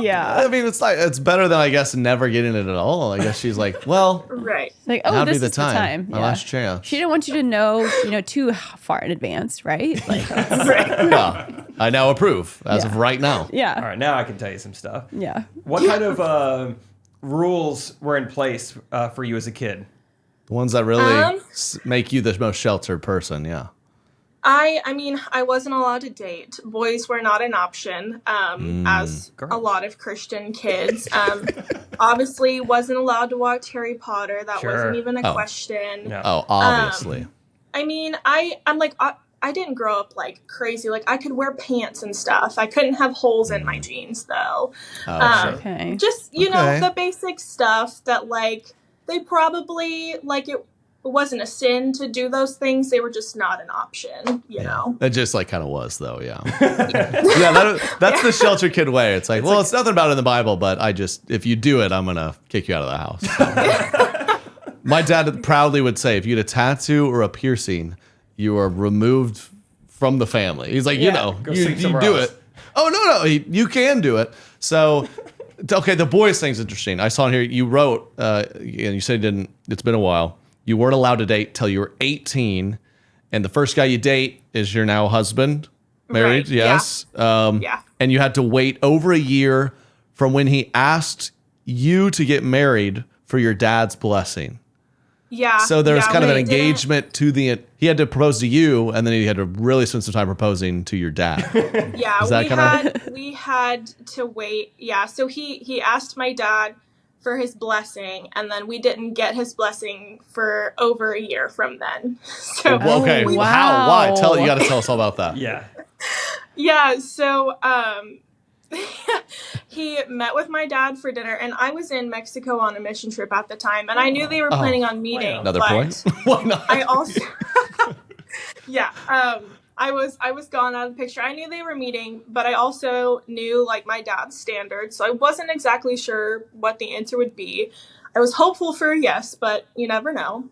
Yeah. I mean, it's better than, I guess, never getting it at all. I guess she's like, well, Right. Like, oh, now'd be this the is the time. time. My last chance. She didn't want you to know, too far in advance, right? Like, Yeah, I now approve as of right now. yeah. All right, now I can tell you some stuff. Yeah. What kind of rules were in place for you as a kid? The ones that really make you the most sheltered person, yeah. I mean, I wasn't allowed to date. Boys were not an option, as a lot of Christian kids. Obviously, wasn't allowed to watch Harry Potter. That wasn't even a question. No. Oh, obviously. I mean, I'm like, I didn't grow up like crazy. Like, I could wear pants and stuff. I couldn't have holes in my jeans, though. Okay. Just, you know, Okay. the basic stuff that, like, they probably, like, it wasn't a sin to do those things. They were just not an option, you know? It just like kind of was though, yeah. Yeah, that's the shelter kid way. It's like, it's nothing about it in the Bible, but if you do it, I'm going to kick you out of the house. My dad proudly would say, if you get a tattoo or a piercing, you are removed from the family. He's like, you do it. Oh, no, you can do it. So, okay, the boys thing's interesting. I saw in here, you wrote, and you said it's been a while. You weren't allowed to date till you were 18, and the first guy you date is your now husband, married, Right, yes. Yeah. And you had to wait over a year from when he asked you to get married for your dad's blessing. Yeah. So there was kind of an we didn't- engagement he had to propose to you, and then he had to really spend some time proposing to your dad. Yeah, Is that we had to wait. Yeah, so he asked my dad for his blessing, and then we didn't get his blessing for over a year from then. So Okay, Oh, how? Why? wow. You got to tell us all about that. Yeah. yeah, so he met with my dad for dinner, and I was in Mexico on a mission trip at the time, and I knew they were planning on meeting. Another but point? Why not? I also yeah, I was gone out of the picture. I knew they were meeting, but I also knew like my dad's standards, so I wasn't exactly sure what the answer would be. I was hopeful for a yes, but you never know.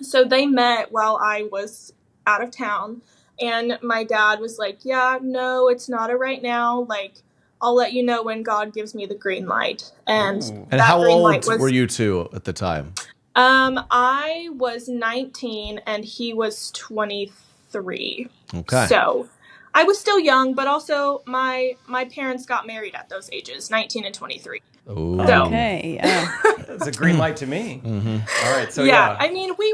So they met while I was out of town, and my dad was like, "Yeah, no, it's not a right now. Like, I'll let you know when God gives me the green light." And And how old were you two at the time? I was 19 and he was 23. Okay. So I was still young, but also my parents got married at those ages, 19 and 23. Ooh. So, Okay. Yeah. It's a green light to me. All right. So yeah, I mean, we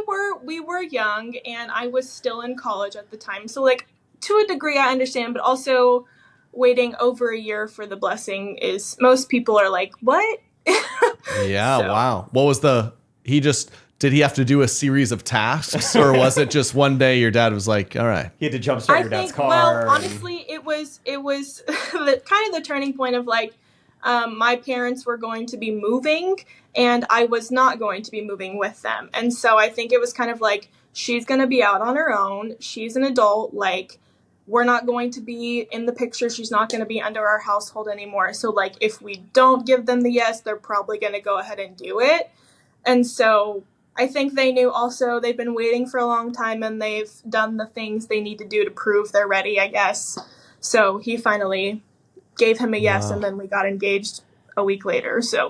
were young, and I was still in college at the time. So like, to a degree I understand, but also waiting over a year for the blessing is, most people are like, "What?" Yeah, So- wow. What was did he have to do a series of tasks, or was it just one day your dad was like, all right? He had to jumpstart your dad's car. Well, honestly, it was kind of the turning point of like, my parents were going to be moving, and I was not going to be moving with them. And so I think it was kind of like, she's going to be out on her own. She's an adult. Like, we're not going to be in the picture. She's not going to be under our household anymore. So like, if we don't give them the yes, they're probably going to go ahead and do it. And so I think they knew also they've been waiting for a long time, and they've done the things they need to do to prove they're ready, I guess. So he finally gave him a yes, and then we got engaged a week later. So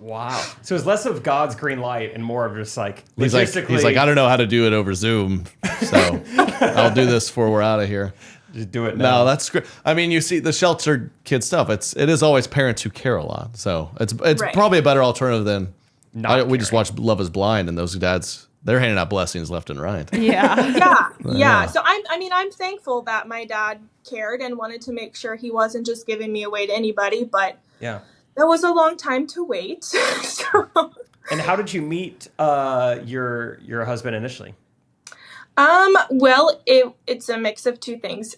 Wow. So it's less of God's green light and more of just like He's logistically. like, I don't know how to do it over Zoom, so I'll do this before we're out of here. just do it now. No, that's great. I mean, you see the sheltered kid stuff. It is always parents who care a lot, so it's Right. probably a better alternative than we just caring. watch Love Is Blind, and those dads, they're handing out blessings left and right. Yeah. yeah. So I'm thankful that my dad cared and wanted to make sure he wasn't just giving me away to anybody, but Yeah. that was a long time to wait. So, And how did you meet your husband initially? well, it's a mix of two things.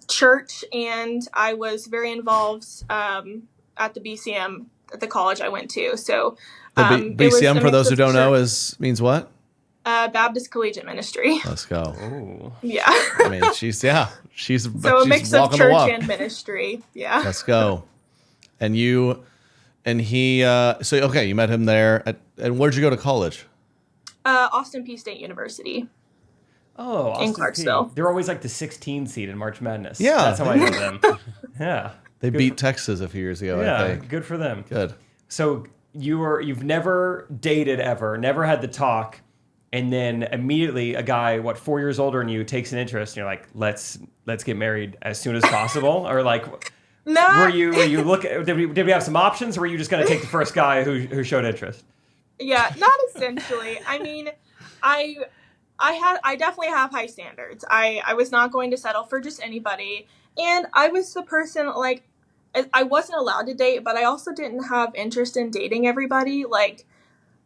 Church, and I was very involved at the BCM at the college I went to. So The it was BCM, a for mix those who of don't know, church- means what? Baptist Collegiate Ministry. Let's go. Ooh. Yeah. I mean, she's So a she's mix of walking the church walk. and ministry. Yeah. Let's go. And you, and he. So okay, you met him there. And where'd you go to college? Austin Peay State University. Oh, Austin Clarksville. Peay. They're always like the 16 seed in March Madness. Yeah. That's how I know them. Yeah. They beat Texas a few years ago, I Yeah. think. Good for them. Good. So you've never dated ever, never had the talk, and then immediately a guy, 4 years older than you, takes an interest, and you're like, let's get married as soon as possible, or like, No. Were you look? Did we have some options, or were you just going to take the first guy who showed interest? Yeah, not essentially. I mean, I definitely have high standards. I was not going to settle for just anybody, and I was the person like I wasn't allowed to date, but I also didn't have interest in dating everybody. Like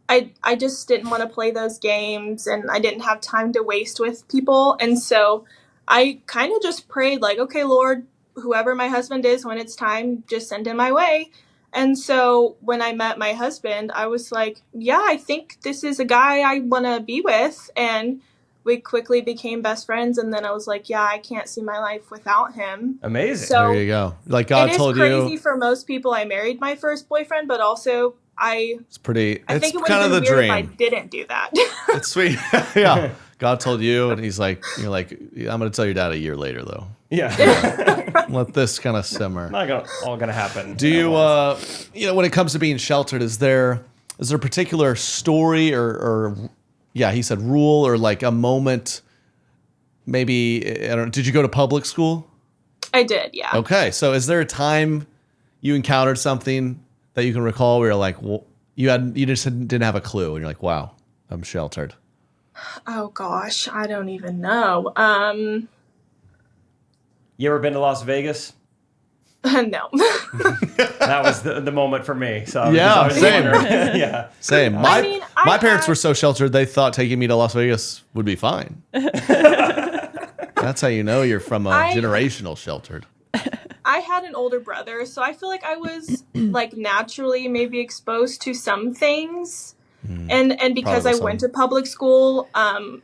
I just didn't want to play those games, and I didn't have time to waste with people, and so I kind of just prayed like, okay, Lord, whoever my husband is, when it's time, just send him my way. And so when I met my husband, I was like, yeah, I think this is a guy I want to be with. And we quickly became best friends. And then I was like, yeah, I can't see my life without him. Amazing. So There you go. Like God told you. It is crazy for most people. I married my first boyfriend, but also It's pretty. I think It's it would kind have of been the weird dream. if I didn't do that. It's sweet. Yeah. God told you, and he's like, you're like, I'm going to tell your dad a year later, though. Yeah. Let this kind of simmer. Not all gonna happen. Do you, when it comes to being sheltered, is there a particular story or yeah, he said rule or like a moment? Maybe I don't know, did you go to public school? I did, yeah. Okay, so is there a time you encountered something that you can recall where you're like, well, you just didn't have a clue, and you're like, wow, I'm sheltered. Oh gosh, I don't even know. You ever been to Las Vegas? No. That was the moment for me. So Yeah, same. Yeah, Same. I My parents were so sheltered they thought taking me to Las Vegas would be fine. That's how you know you're from a generational sheltered. I had an older brother, so I feel like I was like naturally maybe exposed to some things. And because I went to public school,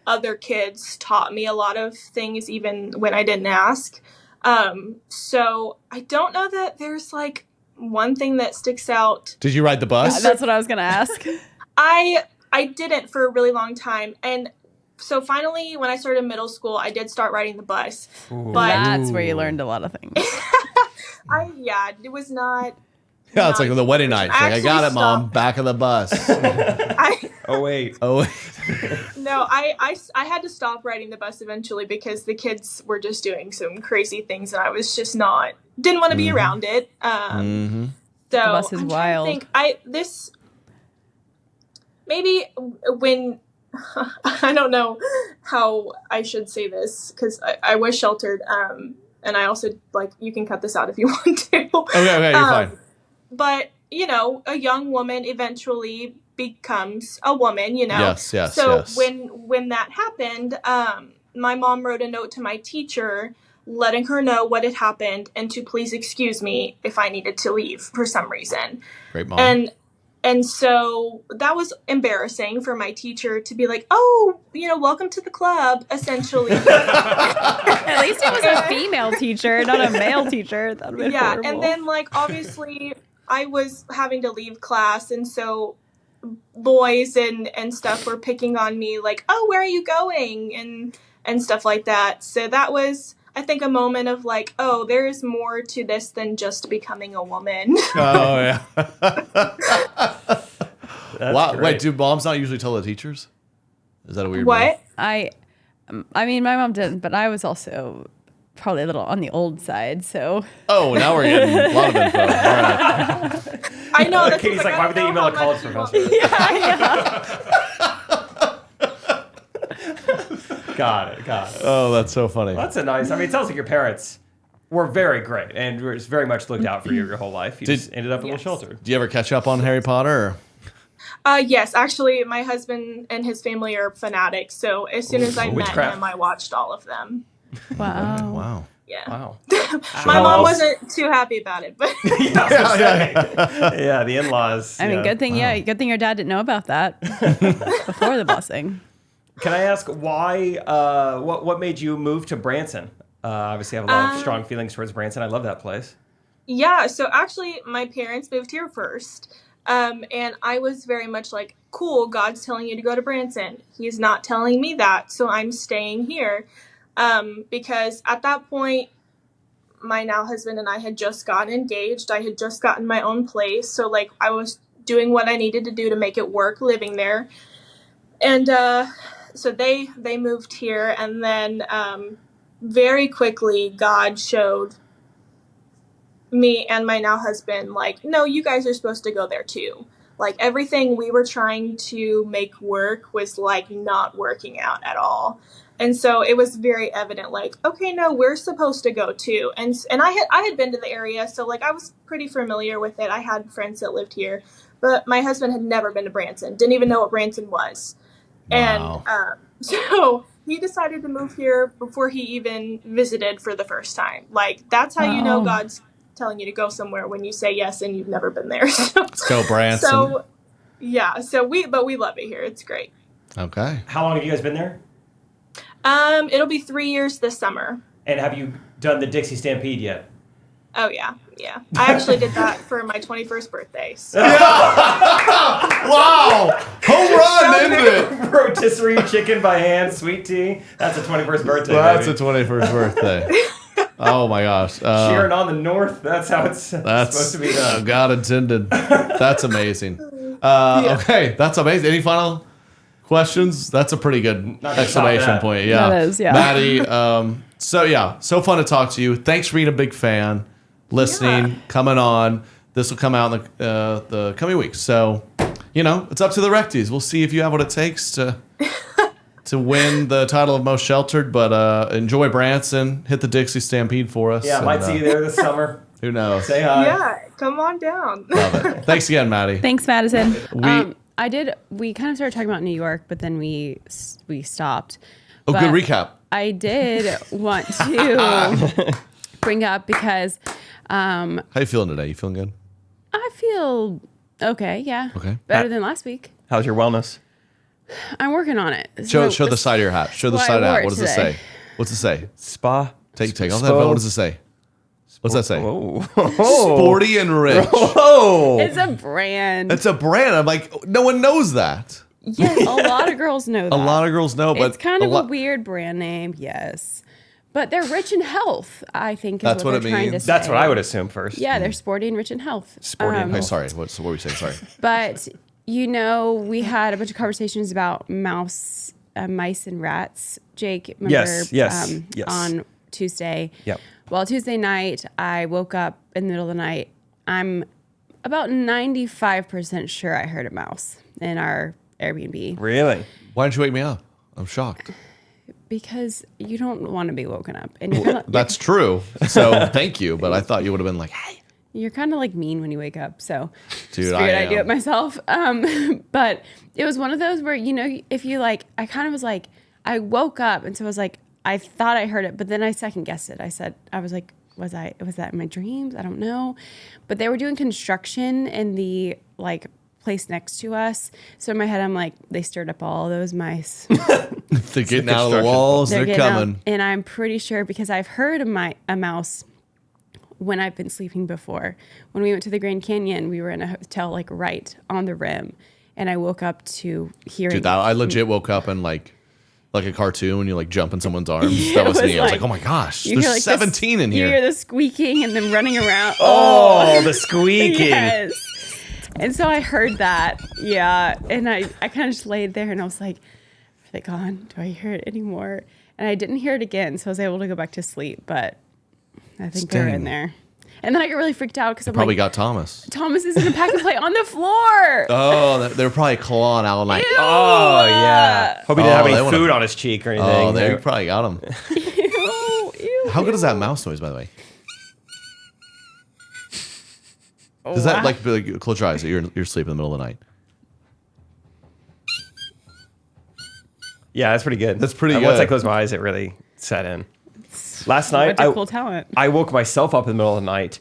other kids taught me a lot of things even when I didn't ask. So I don't know that there's like one thing that sticks out. Did you ride the bus? That's what I was going to ask. I didn't for a really long time. And so finally, when I started middle school, I did start riding the bus. Ooh. But That's where you learned a lot of things. it was not. Yeah, it's like the wedding night. It's like, I got it, Mom. Back of the bus. Oh wait. Oh wait. No, I had to stop riding the bus eventually because the kids were just doing some crazy things, and I was just didn't want to be around it. So The bus is I'm trying to wild. think, maybe when I don't know how I should say this because I was sheltered, and I also like you can cut this out if you want to. Okay, you're fine. But a young woman eventually becomes a woman, Yes. So yes. when that happened, my mom wrote a note to my teacher letting her know what had happened and to please excuse me if I needed to leave for some reason. Great mom. And so that was embarrassing for my teacher to be like, oh, welcome to the club, essentially. At least it was a female teacher, not a male teacher. That would be horrible. And then obviously I was having to leave class, and so boys and stuff were picking on me like, oh, where are you going? And stuff like that. So that was, I think, a moment of like, oh, there is more to this than just becoming a woman. Oh, yeah. Wow. Great. Wait, do moms not usually tell the teachers? Is that a weird What? I mean, my mom didn't, but I was also probably a little on the old side, so. Oh, now we're getting a lot of info. All right. I know. Katie's like, why would they email a college professor? Got it. Oh, that's so funny. Well, that's a nice. I mean, it sounds like your parents were very great and were just very much looked out for you your whole life. You just ended up a little shelter. Do you ever catch up on Harry Potter? Or? Yes, actually, my husband and his family are fanatics. So as soon as I met him, I watched all of them. Wow. Wow. Yeah. Wow. My mom wasn't too happy about it, but yeah, the in-laws. I mean, good thing your dad didn't know about that before the blessing. Can I ask why? What made you move to Branson? Obviously, I have a lot of strong feelings towards Branson. I love that place. Yeah. So actually, my parents moved here first, and I was very much like, "Cool, God's telling you to go to Branson. He's not telling me that, so I'm staying here." Because at that point, my now husband and I had just gotten engaged. I had just gotten my own place, so like I was doing what I needed to do to make it work living there, and so they moved here, and then very quickly God showed me and my now husband, like, no, you guys are supposed to go there too. Like, everything we were trying to make work was, like, not working out at all. And so it was very evident, like, okay, no, we're supposed to go too. And I had been to the area, so, like, I was pretty familiar with it. I had friends that lived here. But my husband had never been to Branson, didn't even know what Branson was. Wow. And so he decided to move here before he even visited for the first time. Like, that's how you know God's telling you to go somewhere, when you say yes and you've never been there. So, Let's go, Branson. So, yeah. So we love it here. It's great. Okay. How long have you guys been there? It'll be 3 years this summer. And have you done the Dixie Stampede yet? Oh, yeah. Yeah. I actually did that for my 21st birthday. So. Wow! Home run, isn't it? Rotisserie chicken by hand, sweet tea. That's a 21st birthday. That's baby. a 21st birthday. Oh my gosh. Cheering on the North. That's how it's supposed to be done. God intended. That's amazing. Okay, that's amazing. Any final questions? That's a pretty good exclamation point. Yeah. That is, yeah. Maddie, so fun to talk to you. Thanks for being a big fan, listening, coming on. This will come out in the coming weeks. So, it's up to the Recties. We'll see if you have what it takes to win the title of most sheltered, but enjoy Branson. Hit the Dixie Stampede for us. Yeah, might see you there this summer. Who knows? Say hi. Yeah, come on down. Love it. Thanks again, Maddie. Thanks, Madison. We We kind of started talking about New York, but then we stopped. Oh, But good recap. I did want to bring up because How you feeling today? You feeling good? I feel okay. Yeah. Okay. Better than last week. How's your wellness? I'm working on it. Show the side of your hat. Show the what side of I the hat. wore What does it today. say? What's it say? Spa. Take off that. What does it say? What's that say? Oh. Sporty and rich. Oh. It's a brand. It's a brand. I'm like, no one knows that. Yes, a lot of girls know that. A lot of girls know, but it's kind of a weird brand name, yes. But they're rich in health, I think. That's what they're it trying to means. say. That's what I would assume first. Yeah, they're sporty and rich in health. Sporty and Hey, sorry. What were we saying? Sorry. But we had a bunch of conversations about mice and rats. Jake, remember? Yes. On Tuesday. Yep. Well, Tuesday night, I woke up in the middle of the night. I'm about 95% sure I heard a mouse in our Airbnb. Really? Why didn't you wake me up? I'm shocked. Because you don't want to be woken up, and you're That's true. So thank you, but I thought you would have been like, hey. You're kind of like mean when you wake up, so Dude, just I figured I'd do am. it myself. But it was one of those where if you like, I kind of was like, I woke up, and so I was like, I thought I heard it, but then I second guessed it. I was like, was that in my dreams? I don't know, but they were doing construction in the place next to us. So in my head, I'm like, they stirred up all those mice. They're getting out of the walls. They're getting out, coming. and I'm pretty sure because I've heard a mouse when I've been sleeping before. When we went to the Grand Canyon, we were in a hotel right on the rim, and I woke up to hearing. Dude, I legit woke up and like a cartoon when you jump in someone's arms. That was me. I was like, oh my gosh, you there's hear, 17 in You here. hear the squeaking and them running around. Oh, the squeaking. Yes. And so I heard that. Yeah. And I kind of just laid there and I was like, are they gone? Do I hear it anymore? And I didn't hear it again. So I was able to go back to sleep. But I think they're in there. And then I got really freaked out because I'm Probably like, got Thomas. Thomas is in a pack and play on the floor. Oh, they're probably clawing out like, Ew. Oh, yeah. Hope he didn't have they any wanna- food on his cheek or anything. oh, they probably got him. Ew, How good is that mouse noise, by the way? Does that be like close your eyes? You're sleeping in the middle of the night. Yeah, that's pretty good. That's pretty Once I good. closed my eyes, it really set in. Last night, What a cool talent. I woke myself up in the middle of the night.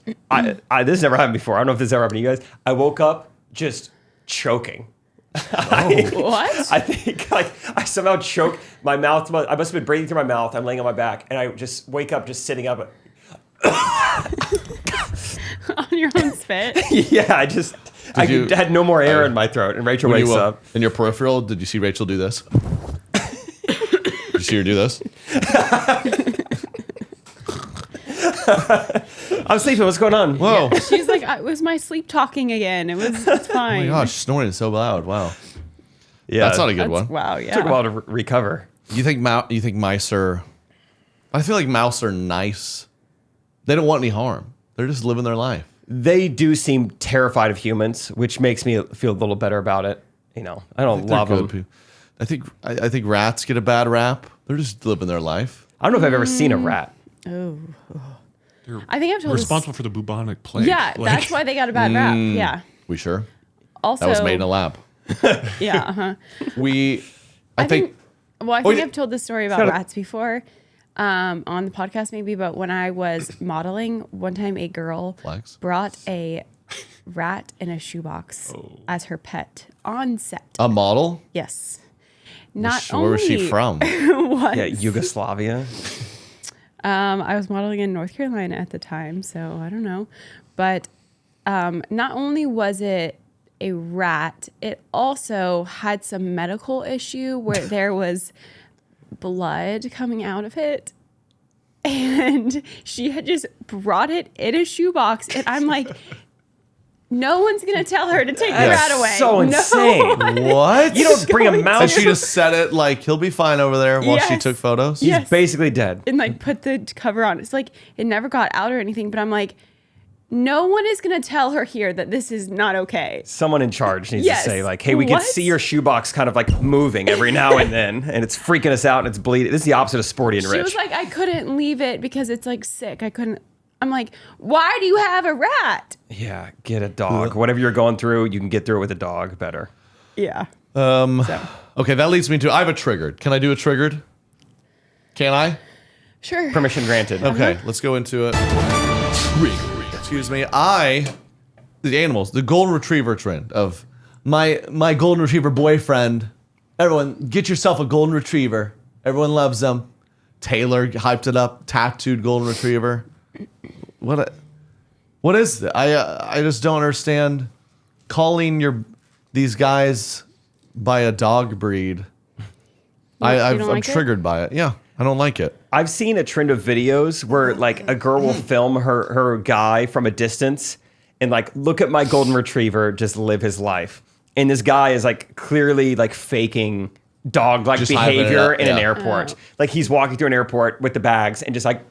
This never happened before. I don't know if this ever happened to you guys. I woke up just choking. What? I think I somehow choked my mouth. I must have been breathing through my mouth. I'm laying on my back, and I just wake up just sitting up. On your own spit? Yeah, I had no more air in my throat, and Rachel wakes up. In your peripheral, did you see Rachel do this? Did you see her do this? I'm sleeping. What's going on? Whoa. She's like, it was my sleep talking again. It's Oh fine. my gosh, snoring is so loud. Wow. Yeah, That's not a good one. Wow, yeah. Took a while to recover. You think mice are... I feel like mouse are nice. They don't want any harm. They're just living their life. They do seem terrified of humans, which makes me feel a little better about it. You know, I don't love them. I think rats get a bad rap. They're just living their life. I don't know if I've ever seen a rat. Oh. They're I think I've told responsible for the bubonic plague. Yeah, Like, that's why they got a bad rap. Yeah. We sure? Also, That was made in a lab. Yeah. Uh-huh. I think I've told this story about rats before on the podcast maybe, but when I was modeling, one time a girl brought a rat in a shoebox as her pet on set. A model? Yes. Where was she from? Yeah, Yugoslavia. I was modeling in North Carolina at the time, so I don't know. But not only was it a rat, it also had some medical issue where there was blood coming out of it. And she had just brought it in a shoebox. And I'm like, no one's going to tell her to take the rat away. So insane. What? You don't bring a mouse. And she just said it like, he'll be fine over there while she took photos? He's basically dead. And like put the cover on. It's like, it never got out or anything. But I'm like, no one is going to tell her here that this is not okay. Someone in charge needs to say like, hey, we can see your shoebox kind of like moving every now and then. And it's freaking us out and it's bleeding. This is the opposite of Sporty and Rich. She was like, I couldn't leave it because it's like sick. I couldn't. I'm like, why do you have a rat? Yeah, get a dog. Whatever you're going through, you can get through it with a dog better. Yeah. Okay, that leads me to, I have a triggered. Can I do a triggered? Can I? Sure. Permission granted. Okay, let's go into it. Excuse me. The animals, the golden retriever trend of my golden retriever boyfriend. Everyone, get yourself a golden retriever. Everyone loves them. Taylor hyped it up. Tattooed golden retriever. What is that? I just don't understand calling these guys by a dog breed. I'm triggered by it. Yeah, I don't like it. I've seen a trend of videos where like a girl will film her guy from a distance and like, look at my golden retriever just live his life. And this guy is like clearly like faking dog-like behavior in an airport. Like he's walking through an airport with the bags and just like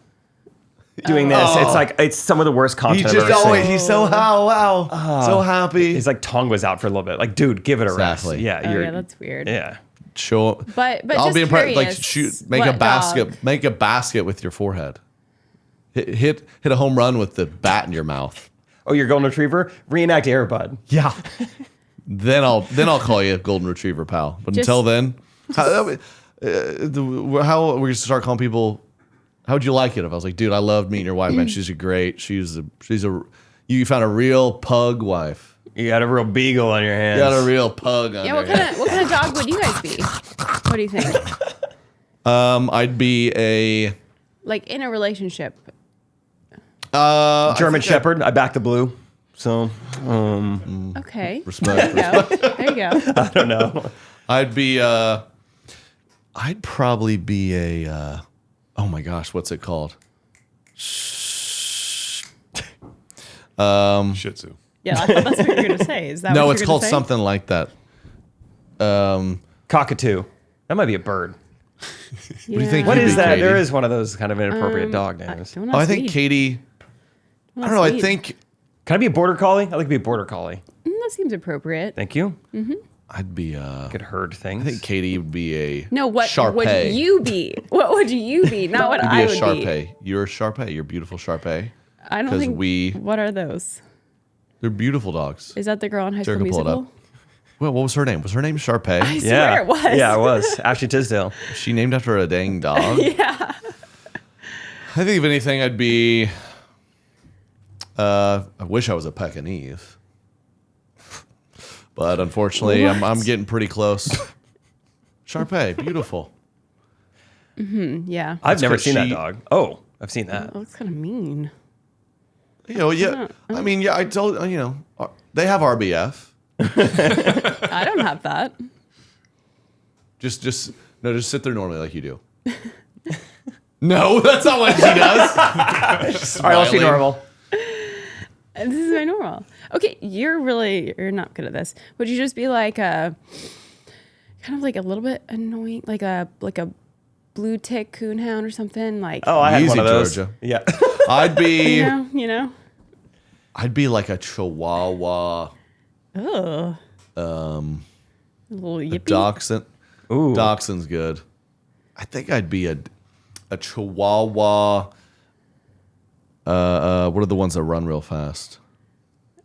doing this. It's like, it's some of the worst content I've ever seen. He's so so happy. His like tongue was out for a little bit. Like, dude, give it a rest. Yeah, yeah, that's weird. Yeah. Show. But I'll just be impressed. Like curious, make a what basket. dog? Make a basket with your forehead. Hit a home run with the bat in your mouth. Oh, your golden retriever? Reenact Air Bud. Yeah. then I'll call you a golden retriever, pal. But until then, how are we gonna start calling people? How'd you like it? If I was like, dude, I loved meeting your wife, man. She's you found a real pug wife. You got a real beagle on your hands. You got a real pug on Yeah, what kind of dog would you guys be? What do you think? I'd be like in a relationship. German Shepherd. I back the blue. So, Okay. Respect. There you go. I don't know. I'd probably be a oh my gosh, what's it called? Shih Tzu. Yeah, I thought that's what you were going to say. Is that no, what it's you're called gonna say? something like that. Cockatoo. That might be a bird. What do you think? What you'd is be, that? Katie? There is one of those kind of inappropriate dog names. I think Katie. I don't know. I think. Can I be a border collie? I'd like to be a border collie. That seems appropriate. Thank you. Mm-hmm. I'd be could herd things. I think Katie would be a No, what Shar-Pei. would you be? What would you be? Not what I would You'd be a be. Shar-Pei. You're a Shar-Pei. You're a beautiful Shar-Pei. I don't think. What are those? They're beautiful dogs. Is that the girl in High School Sarah can pull it Musical? up. Well, what was her name? Was her name Shar-Pei? I swear it was. Yeah, it was. Ashley Tisdale. She named after a dang dog. Yeah. I think if anything, I'd be. I wish I was a Pekingese, but unfortunately, I'm getting pretty close. Shar-Pei, beautiful. Yeah. I've never seen that dog. Oh, I've seen that. That looks kind of mean. You know, yeah. I mean, yeah. I told they have RBF. I don't have that. Just sit there normally like you do. No, that's not what she does. All right, let's be normal. This is my normal. Okay, you're not good at this. Would you just be like kind of like a little bit annoying, like a blue tick coonhound or something? Like I had Easy, one of those. Georgia. Yeah. I'd be. you know. I'd be like a Chihuahua. Oh. A little yippy. Dachshund. Ooh. Dachshund's good. I think I'd be a Chihuahua. What are the ones that run real fast?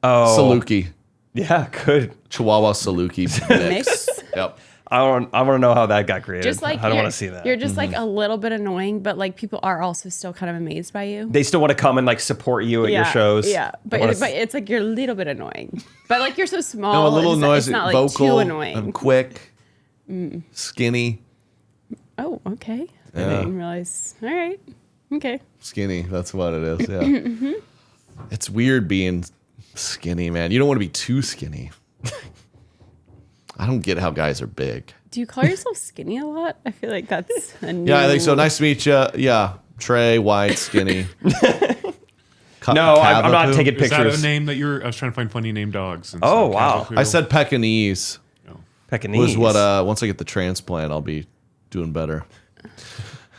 Oh. Saluki. Yeah, good. Chihuahua Saluki mix. Yep. I want to know how that got created. Just like I don't want to see that. You're just like a little bit annoying, but like people are also still kind of amazed by you. They still want to come and like support you at your shows. Yeah, but it's like you're a little bit annoying. But like you're so small. No, a little noisy, it's not like vocal. too annoying. I'm quick. Skinny. Oh, okay. I Yeah. didn't realize. All right. Okay. Skinny. That's what it is. Yeah. It's weird being skinny, man. You don't want to be too skinny. I don't get how guys are big. Do you call yourself skinny a lot? I feel like that's a new... Yeah, I think so. Nice to meet you. Yeah. Trey, white, skinny. No, I'm not taking Is that pictures. a name that I was trying to find funny name dogs. And Oh, so wow. Cavapoo. I said Pekingese. Pekingese. Was what, once I get the transplant, I'll be doing better.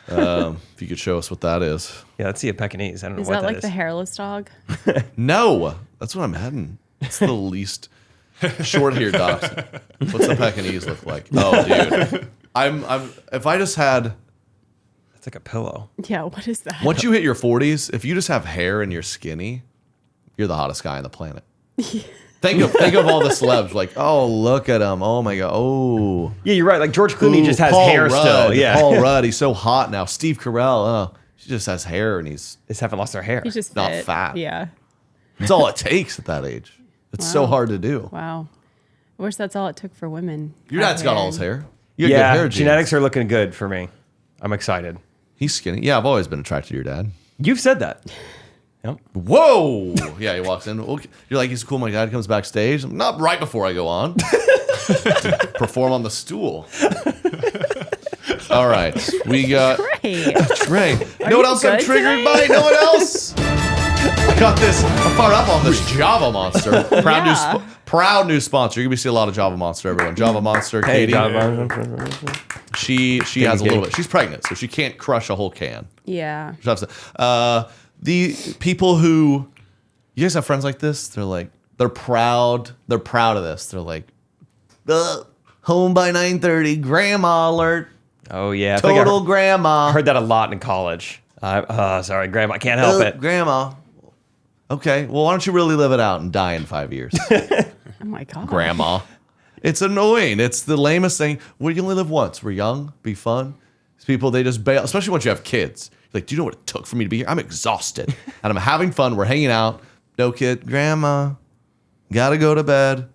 If you could show us what that is. Yeah, let's see a Pekingese. I don't know Is what that like is. the hairless dog? No, that's what I'm heading. It's the least short-haired dogs. What's the Pekingese look like? Oh, dude. I'm if I just had... It's like a pillow. Yeah, what is that? Once you hit your 40s, if you just have hair and you're skinny, you're the hottest guy on the planet. Think of all the celebs. Like, oh, look at him. Oh, my God. Oh. Yeah, you're right. Like George Clooney just has Paul hair Rudd. still. Yeah. Paul Rudd, he's so hot now. Steve Carell, oh, she just has hair and he's Just haven't lost their hair. He's just not fit. fat. Yeah. That's all it takes at that age. It's so Wow. hard to do. Wow. I wish that's all it took for women. Your dad's got all his hair. You got Yeah, good hair genes. genetics are looking good for me. I'm excited. He's skinny. Yeah, I've always been attracted to your dad. You've said that. Yep. Whoa! Yeah, he walks in. Okay. You're like, he's cool. My dad comes backstage. Not right before I go on. To perform on the stool. All right, we got Great. Trey. You know you what else I'm good triggered today? by? No one else. I got this. I'm fired up on this Java Monster. Proud new sponsor. You're gonna be seeing a lot of Java Monster, everyone. Java Monster, Hey, Katie. She has a little bit. She's pregnant, so she can't crush a whole can. Yeah. She has to- the people who, you guys have friends like this? They're proud. They're proud of this. They're like, home by 9:30, grandma alert. Oh, yeah. I think I Total grandma. heard that a lot in college. Sorry, Grandma. I can't help it. Grandma. Okay, well, why don't you really live it out and die in 5 years? Oh my God. Grandma. It's annoying. It's the lamest thing. Well, you only live once. We're young. Be fun. These people, they just bail, especially once you have kids. Like, do you know what it took for me to be here? I'm exhausted. And I'm having fun. We're hanging out. No kid. Grandma. Gotta go to bed.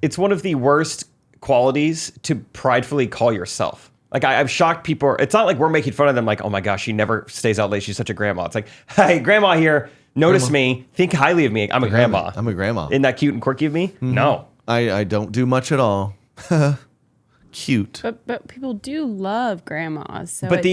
It's one of the worst qualities to pridefully call yourself. Like, I've shocked people. It's not like we're making fun of them like, oh my gosh, she never stays out late. She's such a grandma. It's like, hey, grandma here. Notice me. Think highly of me. I'm a grandma. I'm a grandma. Isn't that cute and quirky of me? No. I don't do much at all. Cute. But people do love grandmas. So But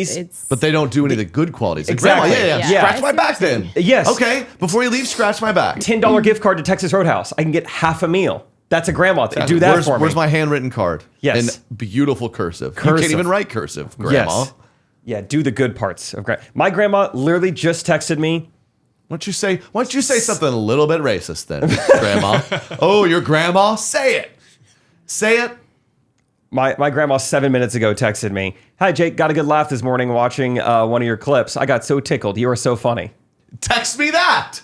But they don't do any of the good qualities. Like, Exactly. Grandma, yeah. Yeah. Scratch my back then. Yes. Okay. Before you leave, scratch my back. $10 gift card to Texas Roadhouse. I can get half a meal. That's a grandma thing. Do that for me. Where's my handwritten card? Yes. In beautiful cursive. You Cursive. can't even write cursive, grandma. Yes. Yeah, do the good parts of grandma. My grandma literally just texted me. Why don't you say something a little bit racist then, grandma? Oh, your grandma? Say it. Say it. My grandma 7 minutes ago texted me, "Hi Jake, got a good laugh this morning watching one of your clips. I got so tickled. You are so funny." Text me that.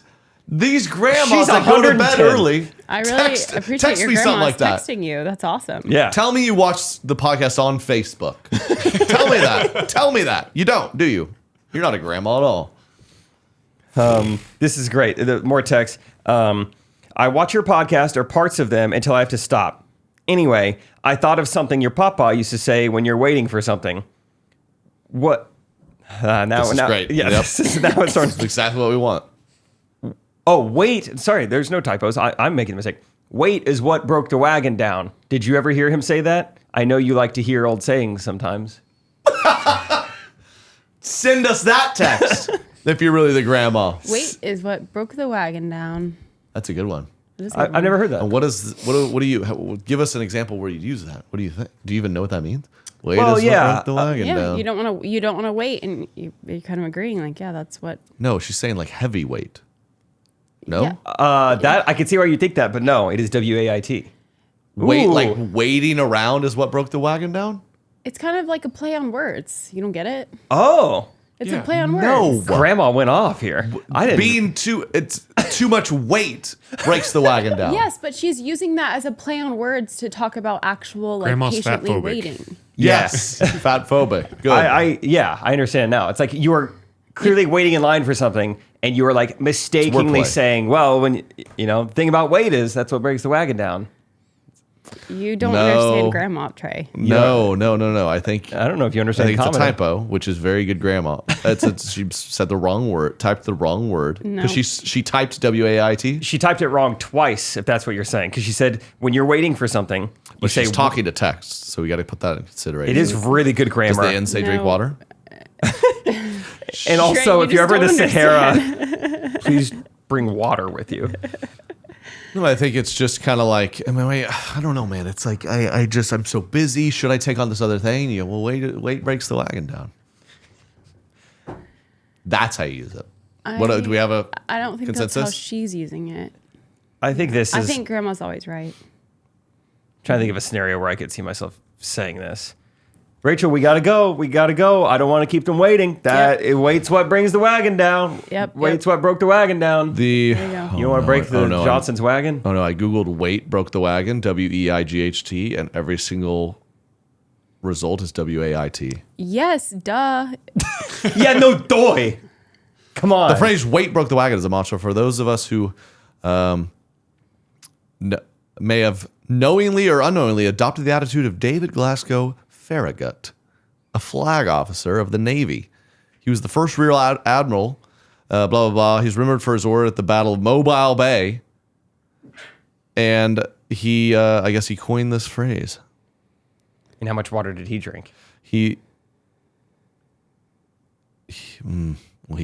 These grandmas She's that go to bed 110. early. I really appreciate text your me something grandma's like that. texting you. That's awesome. Yeah. Tell me you watch the podcast on Facebook. Tell me that. Tell me that. You don't, do you? You're not a grandma at all. This is great. More text. I watch your podcast or parts of them until I have to stop. Anyway, I thought of something your papa used to say when you're waiting for something. What? Now, This is great. Yeah, Yep. this is now it's starting. That's exactly what we want. Oh, wait. Sorry, there's no typos. I'm making a mistake. Wait is what broke the wagon down. Did you ever hear him say that? I know you like to hear old sayings sometimes. Send us that text if you're really the grandma. Wait is what broke the wagon down. That's a good one. It is a good I've one. never heard that. And what do you give us an example where you use that? What do you think? Do you even know what that means? Wait, Well, is what yeah. broke the wagon Yeah, down. you don't want to wait, and you're kind of agreeing, like, yeah, that's what. No, she's saying like heavyweight. No? Yeah. That I can see why you think that, but no, it is WAIT. Like waiting around is what broke the wagon down? It's kind of like a play on words. You don't get it? Oh. It's a play on words. No. Grandma went off here. I didn't. It's too much weight breaks the wagon down. Yes, but she's using that as a play on words to talk about actual like Grandma's patiently fat-phobic. waiting. Yes. Fat phobic. Good. I understand now. It's like you were clearly waiting in line for something, and you were like mistakenly wordplay. saying, "Well, when the thing about weight is that's what breaks the wagon down." You don't No. understand grandma, Trey. No. I don't know if you understand. it's a comedy. typo, which is very good, Grandma. She said the wrong word, typed the wrong word. No. Because she typed WAIT. She typed it wrong twice, if that's what you're saying. Because she said when you're waiting for something, you But say she's talking to text, so we got to put that in consideration. It is really good Does grammar. the N say drink No. water? And also, you if you're just ever in the don't Sahara, please bring water with you. No, I think it's just kind of like, I don't know, man. It's like, I'm so busy. Should I take on this other thing? Well, wait breaks the wagon down. That's how you use it. Do we have a I don't think consensus? that's how she's using it. I think this is. I think grandma's always right. Trying to think of a scenario where I could see myself saying this. Rachel, we gotta go. I don't want to keep them waiting. It waits what brings the wagon down. Yep. Waits what broke the wagon down. There you go. You don't want to break the Johnson's wagon? Oh no, I googled weight broke the wagon, WEIGHT, and every single result is WAIT. Yes, duh. Yeah, no doy. Come on. The phrase "weight broke the wagon" is a mantra for those of us who may have knowingly or unknowingly adopted the attitude of David Glasgow Farragut, a flag officer of the Navy. He was the first rear admiral, blah, blah, blah. He's remembered for his order at the Battle of Mobile Bay. And he, I guess he coined this phrase. And how much water did he drink? He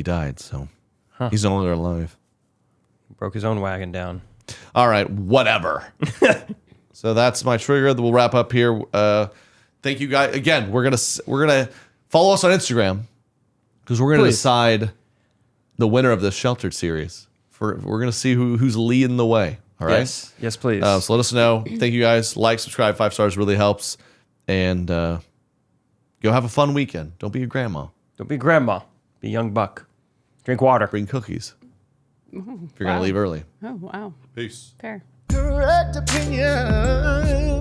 died, so he's no longer alive. Broke his own wagon down. All right, whatever. So that's my trigger. We'll wrap up here. Thank you guys again. We're gonna follow us on Instagram because we're gonna decide the winner of this sheltered series. We're gonna see who's leading the way. All right. Yes, please. So let us know. Thank you guys. Like, subscribe, 5 stars really helps, and go have a fun weekend. Don't be a grandma. Don't be grandma. Be a young buck. Drink water. Bring cookies. Oh, If you're gonna leave early. Oh, wow. Peace. Fair. Correct opinion.